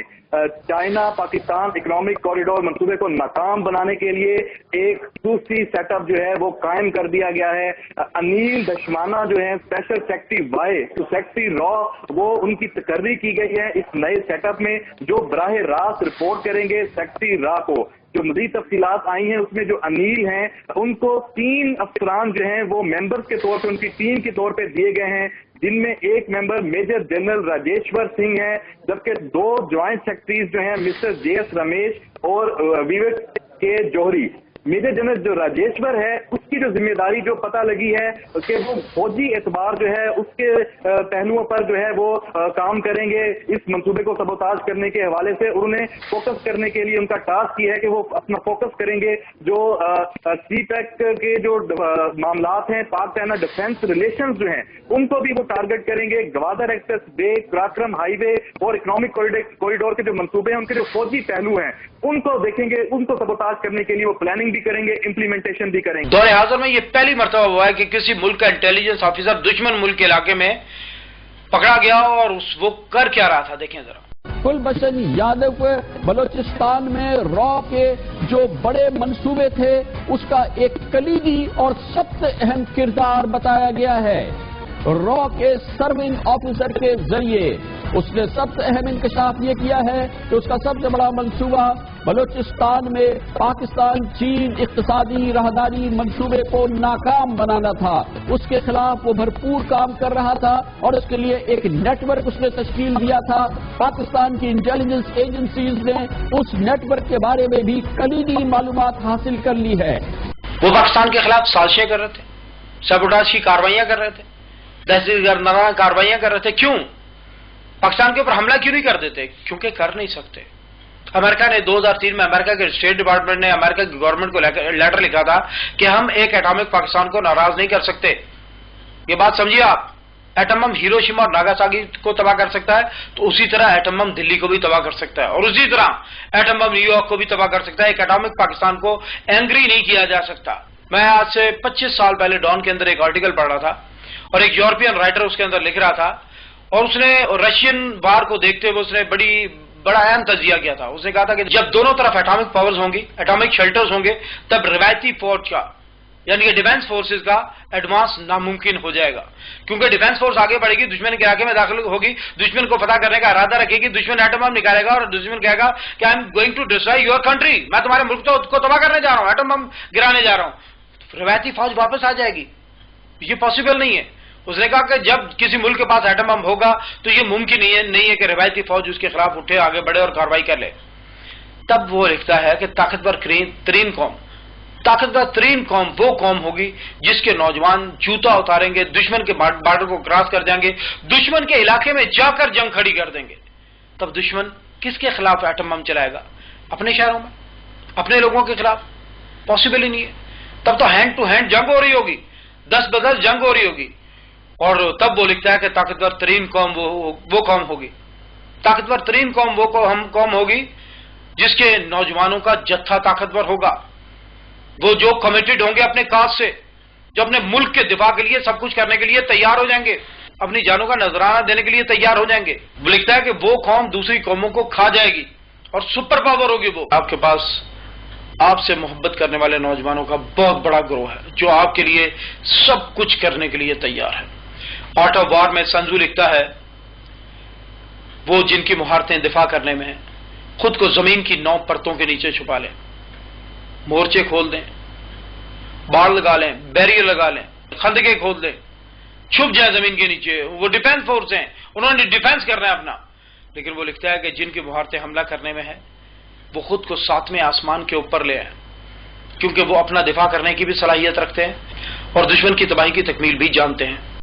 چائنا پاکستان اکنامک کوریڈور منصوبے کو ناکام بنانے کے لیے ایک خصوصی سیٹ اپ جو ہے وہ قائم کر دیا گیا ہے۔ انیل دھسمانہ جو ہے اسپیشل سیکرٹری وائی تو سیکرٹری را، وہ ان کی تقرری کی گئی ہے اس نئے سیٹ اپ میں، جو براہ راست رپورٹ کریں گے سیکرٹری را کو۔ جو مزید تفصیلات آئی ہیں اس میں جو انیل ہیں ان کو 3 افسران جو ہیں وہ ممبرز کے طور پہ ان کی ٹیم کے طور پہ دیے گئے ہیں، جن میں ایک ممبر میجر جنرل راجیشور سنگھ ہے، جبکہ 2 جوائنٹ سیکرٹریز جو ہیں مسٹر جے ایس رمیش اور ویوک کے جوہری۔ میجر جنرل جو راجیشور ہے اس کی جو ذمہ داری جو پتہ لگی ہے کہ وہ فوجی اعتبار جو ہے اس کے پہلوؤں پر جو ہے وہ کام کریں گے اس منصوبے کو سبوتاژ کرنے کے حوالے سے، اور انہیں فوکس کرنے کے لیے ان کا ٹاسک یہ ہے کہ وہ اپنا فوکس کریں گے جو سی پیک کے جو معاملات ہیں، پاک چائنا ڈیفنس ریلیشنز جو ہیں ان کو بھی وہ ٹارگٹ کریں گے۔ Gwadar express way, Karakoram high وے اور اکنامک کوریڈور کے جو منصوبے ہیں ان کے جو فوجی پہلو ہیں ان کو دیکھیں گے، ان کو سبوتاژ کرنے کے لیے وہ پلاننگ بھی کریں گے، امپلیمنٹیشن بھی کریں گے۔ دور حاضر میں یہ پہلی مرتبہ ہوا ہے کہ کسی ملک کا انٹیلیجنس آفیسر دشمن ملک کے علاقے میں پکڑا گیا اور وہ کر کیا رہا تھا، دیکھیں ذرا۔ کلبھشن یادو کو بلوچستان میں را کے جو بڑے منصوبے تھے اس کا ایک کلیدی اور سب سے اہم کردار بتایا گیا ہے۔ را کے سرونگ آفیسر کے ذریعے اس نے سب سے اہم انکشاف یہ کیا ہے کہ اس کا سب سے بڑا منصوبہ بلوچستان میں پاکستان چین اقتصادی راہداری منصوبے کو ناکام بنانا تھا۔ اس کے خلاف وہ بھرپور کام کر رہا تھا اور اس کے لیے ایک نیٹ ورک اس نے تشکیل دیا تھا۔ پاکستان کی انٹیلیجنس ایجنسیز نے اس نیٹ ورک کے بارے میں بھی کلیدی معلومات حاصل کر لی ہے۔ وہ پاکستان کے خلاف سازشیں کر رہے تھے، سیبوٹاژ کی کاروائیاں کر رہے تھے، دہشت گردانہ کاروائیاں کر رہے تھے۔ کیوں پاکستان کے اوپر حملہ کیوں نہیں کر دیتے؟ کیونکہ کر نہیں سکتے۔ امریکہ نے 2003 میں امریکہ کے اسٹیٹ ڈپارٹمنٹ نے امریکہ کی گورنمنٹ کو لیٹر لکھا تھا کہ ہم ایک ایٹامک پاکستان کو ناراض نہیں کر سکتے۔ یہ بات سمجھیے آپ، ایٹم بم ہیروشیما اور ناگاساکی کو تباہ کر سکتا ہے تو اسی طرح ایٹم بم دلی کو بھی تباہ کر سکتا ہے، اور اسی طرح ایٹم بم نیو یارک کو بھی تباہ کر سکتا ہے۔ ایک ایٹامک پاکستان کو اینگری نہیں کیا جا سکتا۔ میں آج سے 25 سال پہلے ڈان کے اندر ایک آرٹیکل پڑھ رہا تھا اور ایک یورپین رائٹر اس کے اندر لکھ رہا تھا، اور اس نے رشین وار کو دیکھتے ہوئے اس نے بڑا اہم تجزیہ کیا تھا۔ اس نے کہا تھا کہ جب دونوں طرف ایٹامک پاورز ہوں گی، ایٹامک شیلٹرز ہوں گے، تب روایتی فوج کا یعنی کہ ڈیفنس فورسز کا ایڈوانس ناممکن ہو جائے گا، کیونکہ ڈیفنس فورس آگے بڑھے گی، دشمن کے علاقے میں داخل ہوگی، دشمن کو فتح کرنے کا ارادہ رکھے گی، دشمن ایٹم بم نکالے گا اور دشمن کہے گا کہ I am going to destroy your country, میں تمہارے ملک کو تباہ کرنے جا رہا ہوں، ایٹم بم گرانے جا رہا ہوں، روایتی فوج واپس آ جائے گی۔ یہ پاسبل نہیں ہے۔ اس نے کہا کہ جب کسی ملک کے پاس ایٹم بم ہوگا تو یہ ممکن نہیں ہے کہ روایتی فوج اس کے خلاف اٹھے، آگے بڑھے اور کارروائی کر لے۔ تب وہ لکھتا ہے کہ طاقتور ترین قوم وہ قوم ہوگی جس کے نوجوان جوتا اتاریں گے، دشمن کے بارڈر کو کراس کر جائیں گے، دشمن کے علاقے میں جا کر جنگ کھڑی کر دیں گے۔ تب دشمن کس کے خلاف ایٹم بم چلائے گا؟ اپنے شہروں میں، اپنے لوگوں کے خلاف؟ پاسبل ہی نہیں ہے۔ تب تو ہینڈ ٹو ہینڈ جنگ ہو رہی ہوگی، 10 بدس جنگ ہو رہی ہوگی، اور تب وہ لکھتا ہے کہ طاقتور ترین قوم وہ قوم ہوگی، طاقتور ترین قوم وہ قوم ہوگی جس کے نوجوانوں کا جتھا طاقتور ہوگا، وہ جو کمیٹڈ ہوں گے اپنے کاز سے، جو اپنے ملک کے دفاع کے لیے سب کچھ کرنے کے لیے تیار ہو جائیں گے، اپنی جانوں کا نذرانہ دینے کے لیے تیار ہو جائیں گے۔ وہ لکھتا ہے کہ وہ قوم دوسری قوموں کو کھا جائے گی اور سپر پاور ہوگی وہ۔ آپ کے پاس آپ سے محبت کرنے والے نوجوانوں کا بہت بڑا گروہ ہے جو آپ کے لیے سب کچھ کرنے کے لیے تیار ہے۔ آرٹ آف وار میں سنزو لکھتا ہے وہ جن کی مہارتیں دفاع کرنے میں ہیں خود کو زمین کی 9 پرتوں کے نیچے چھپا لیں، مورچے کھول دیں، باڑ لگا لیں، بیریئر لگا لیں، خندقیں کھود لیں، چھپ جائیں زمین کے نیچے۔ وہ ڈیفینس فورس ہیں، انہوں نے ڈیفینس کرنا ہے اپنا۔ لیکن وہ لکھتا ہے کہ جن کی مہارتیں حملہ کرنے میں ہیں وہ خود کو 7ویں آسمان کے اوپر لے آئیں، کیونکہ وہ اپنا دفاع کرنے کی بھی صلاحیت رکھتے ہیں اور دشمن کی تباہی کی تکمیل بھی جانتے ہیں۔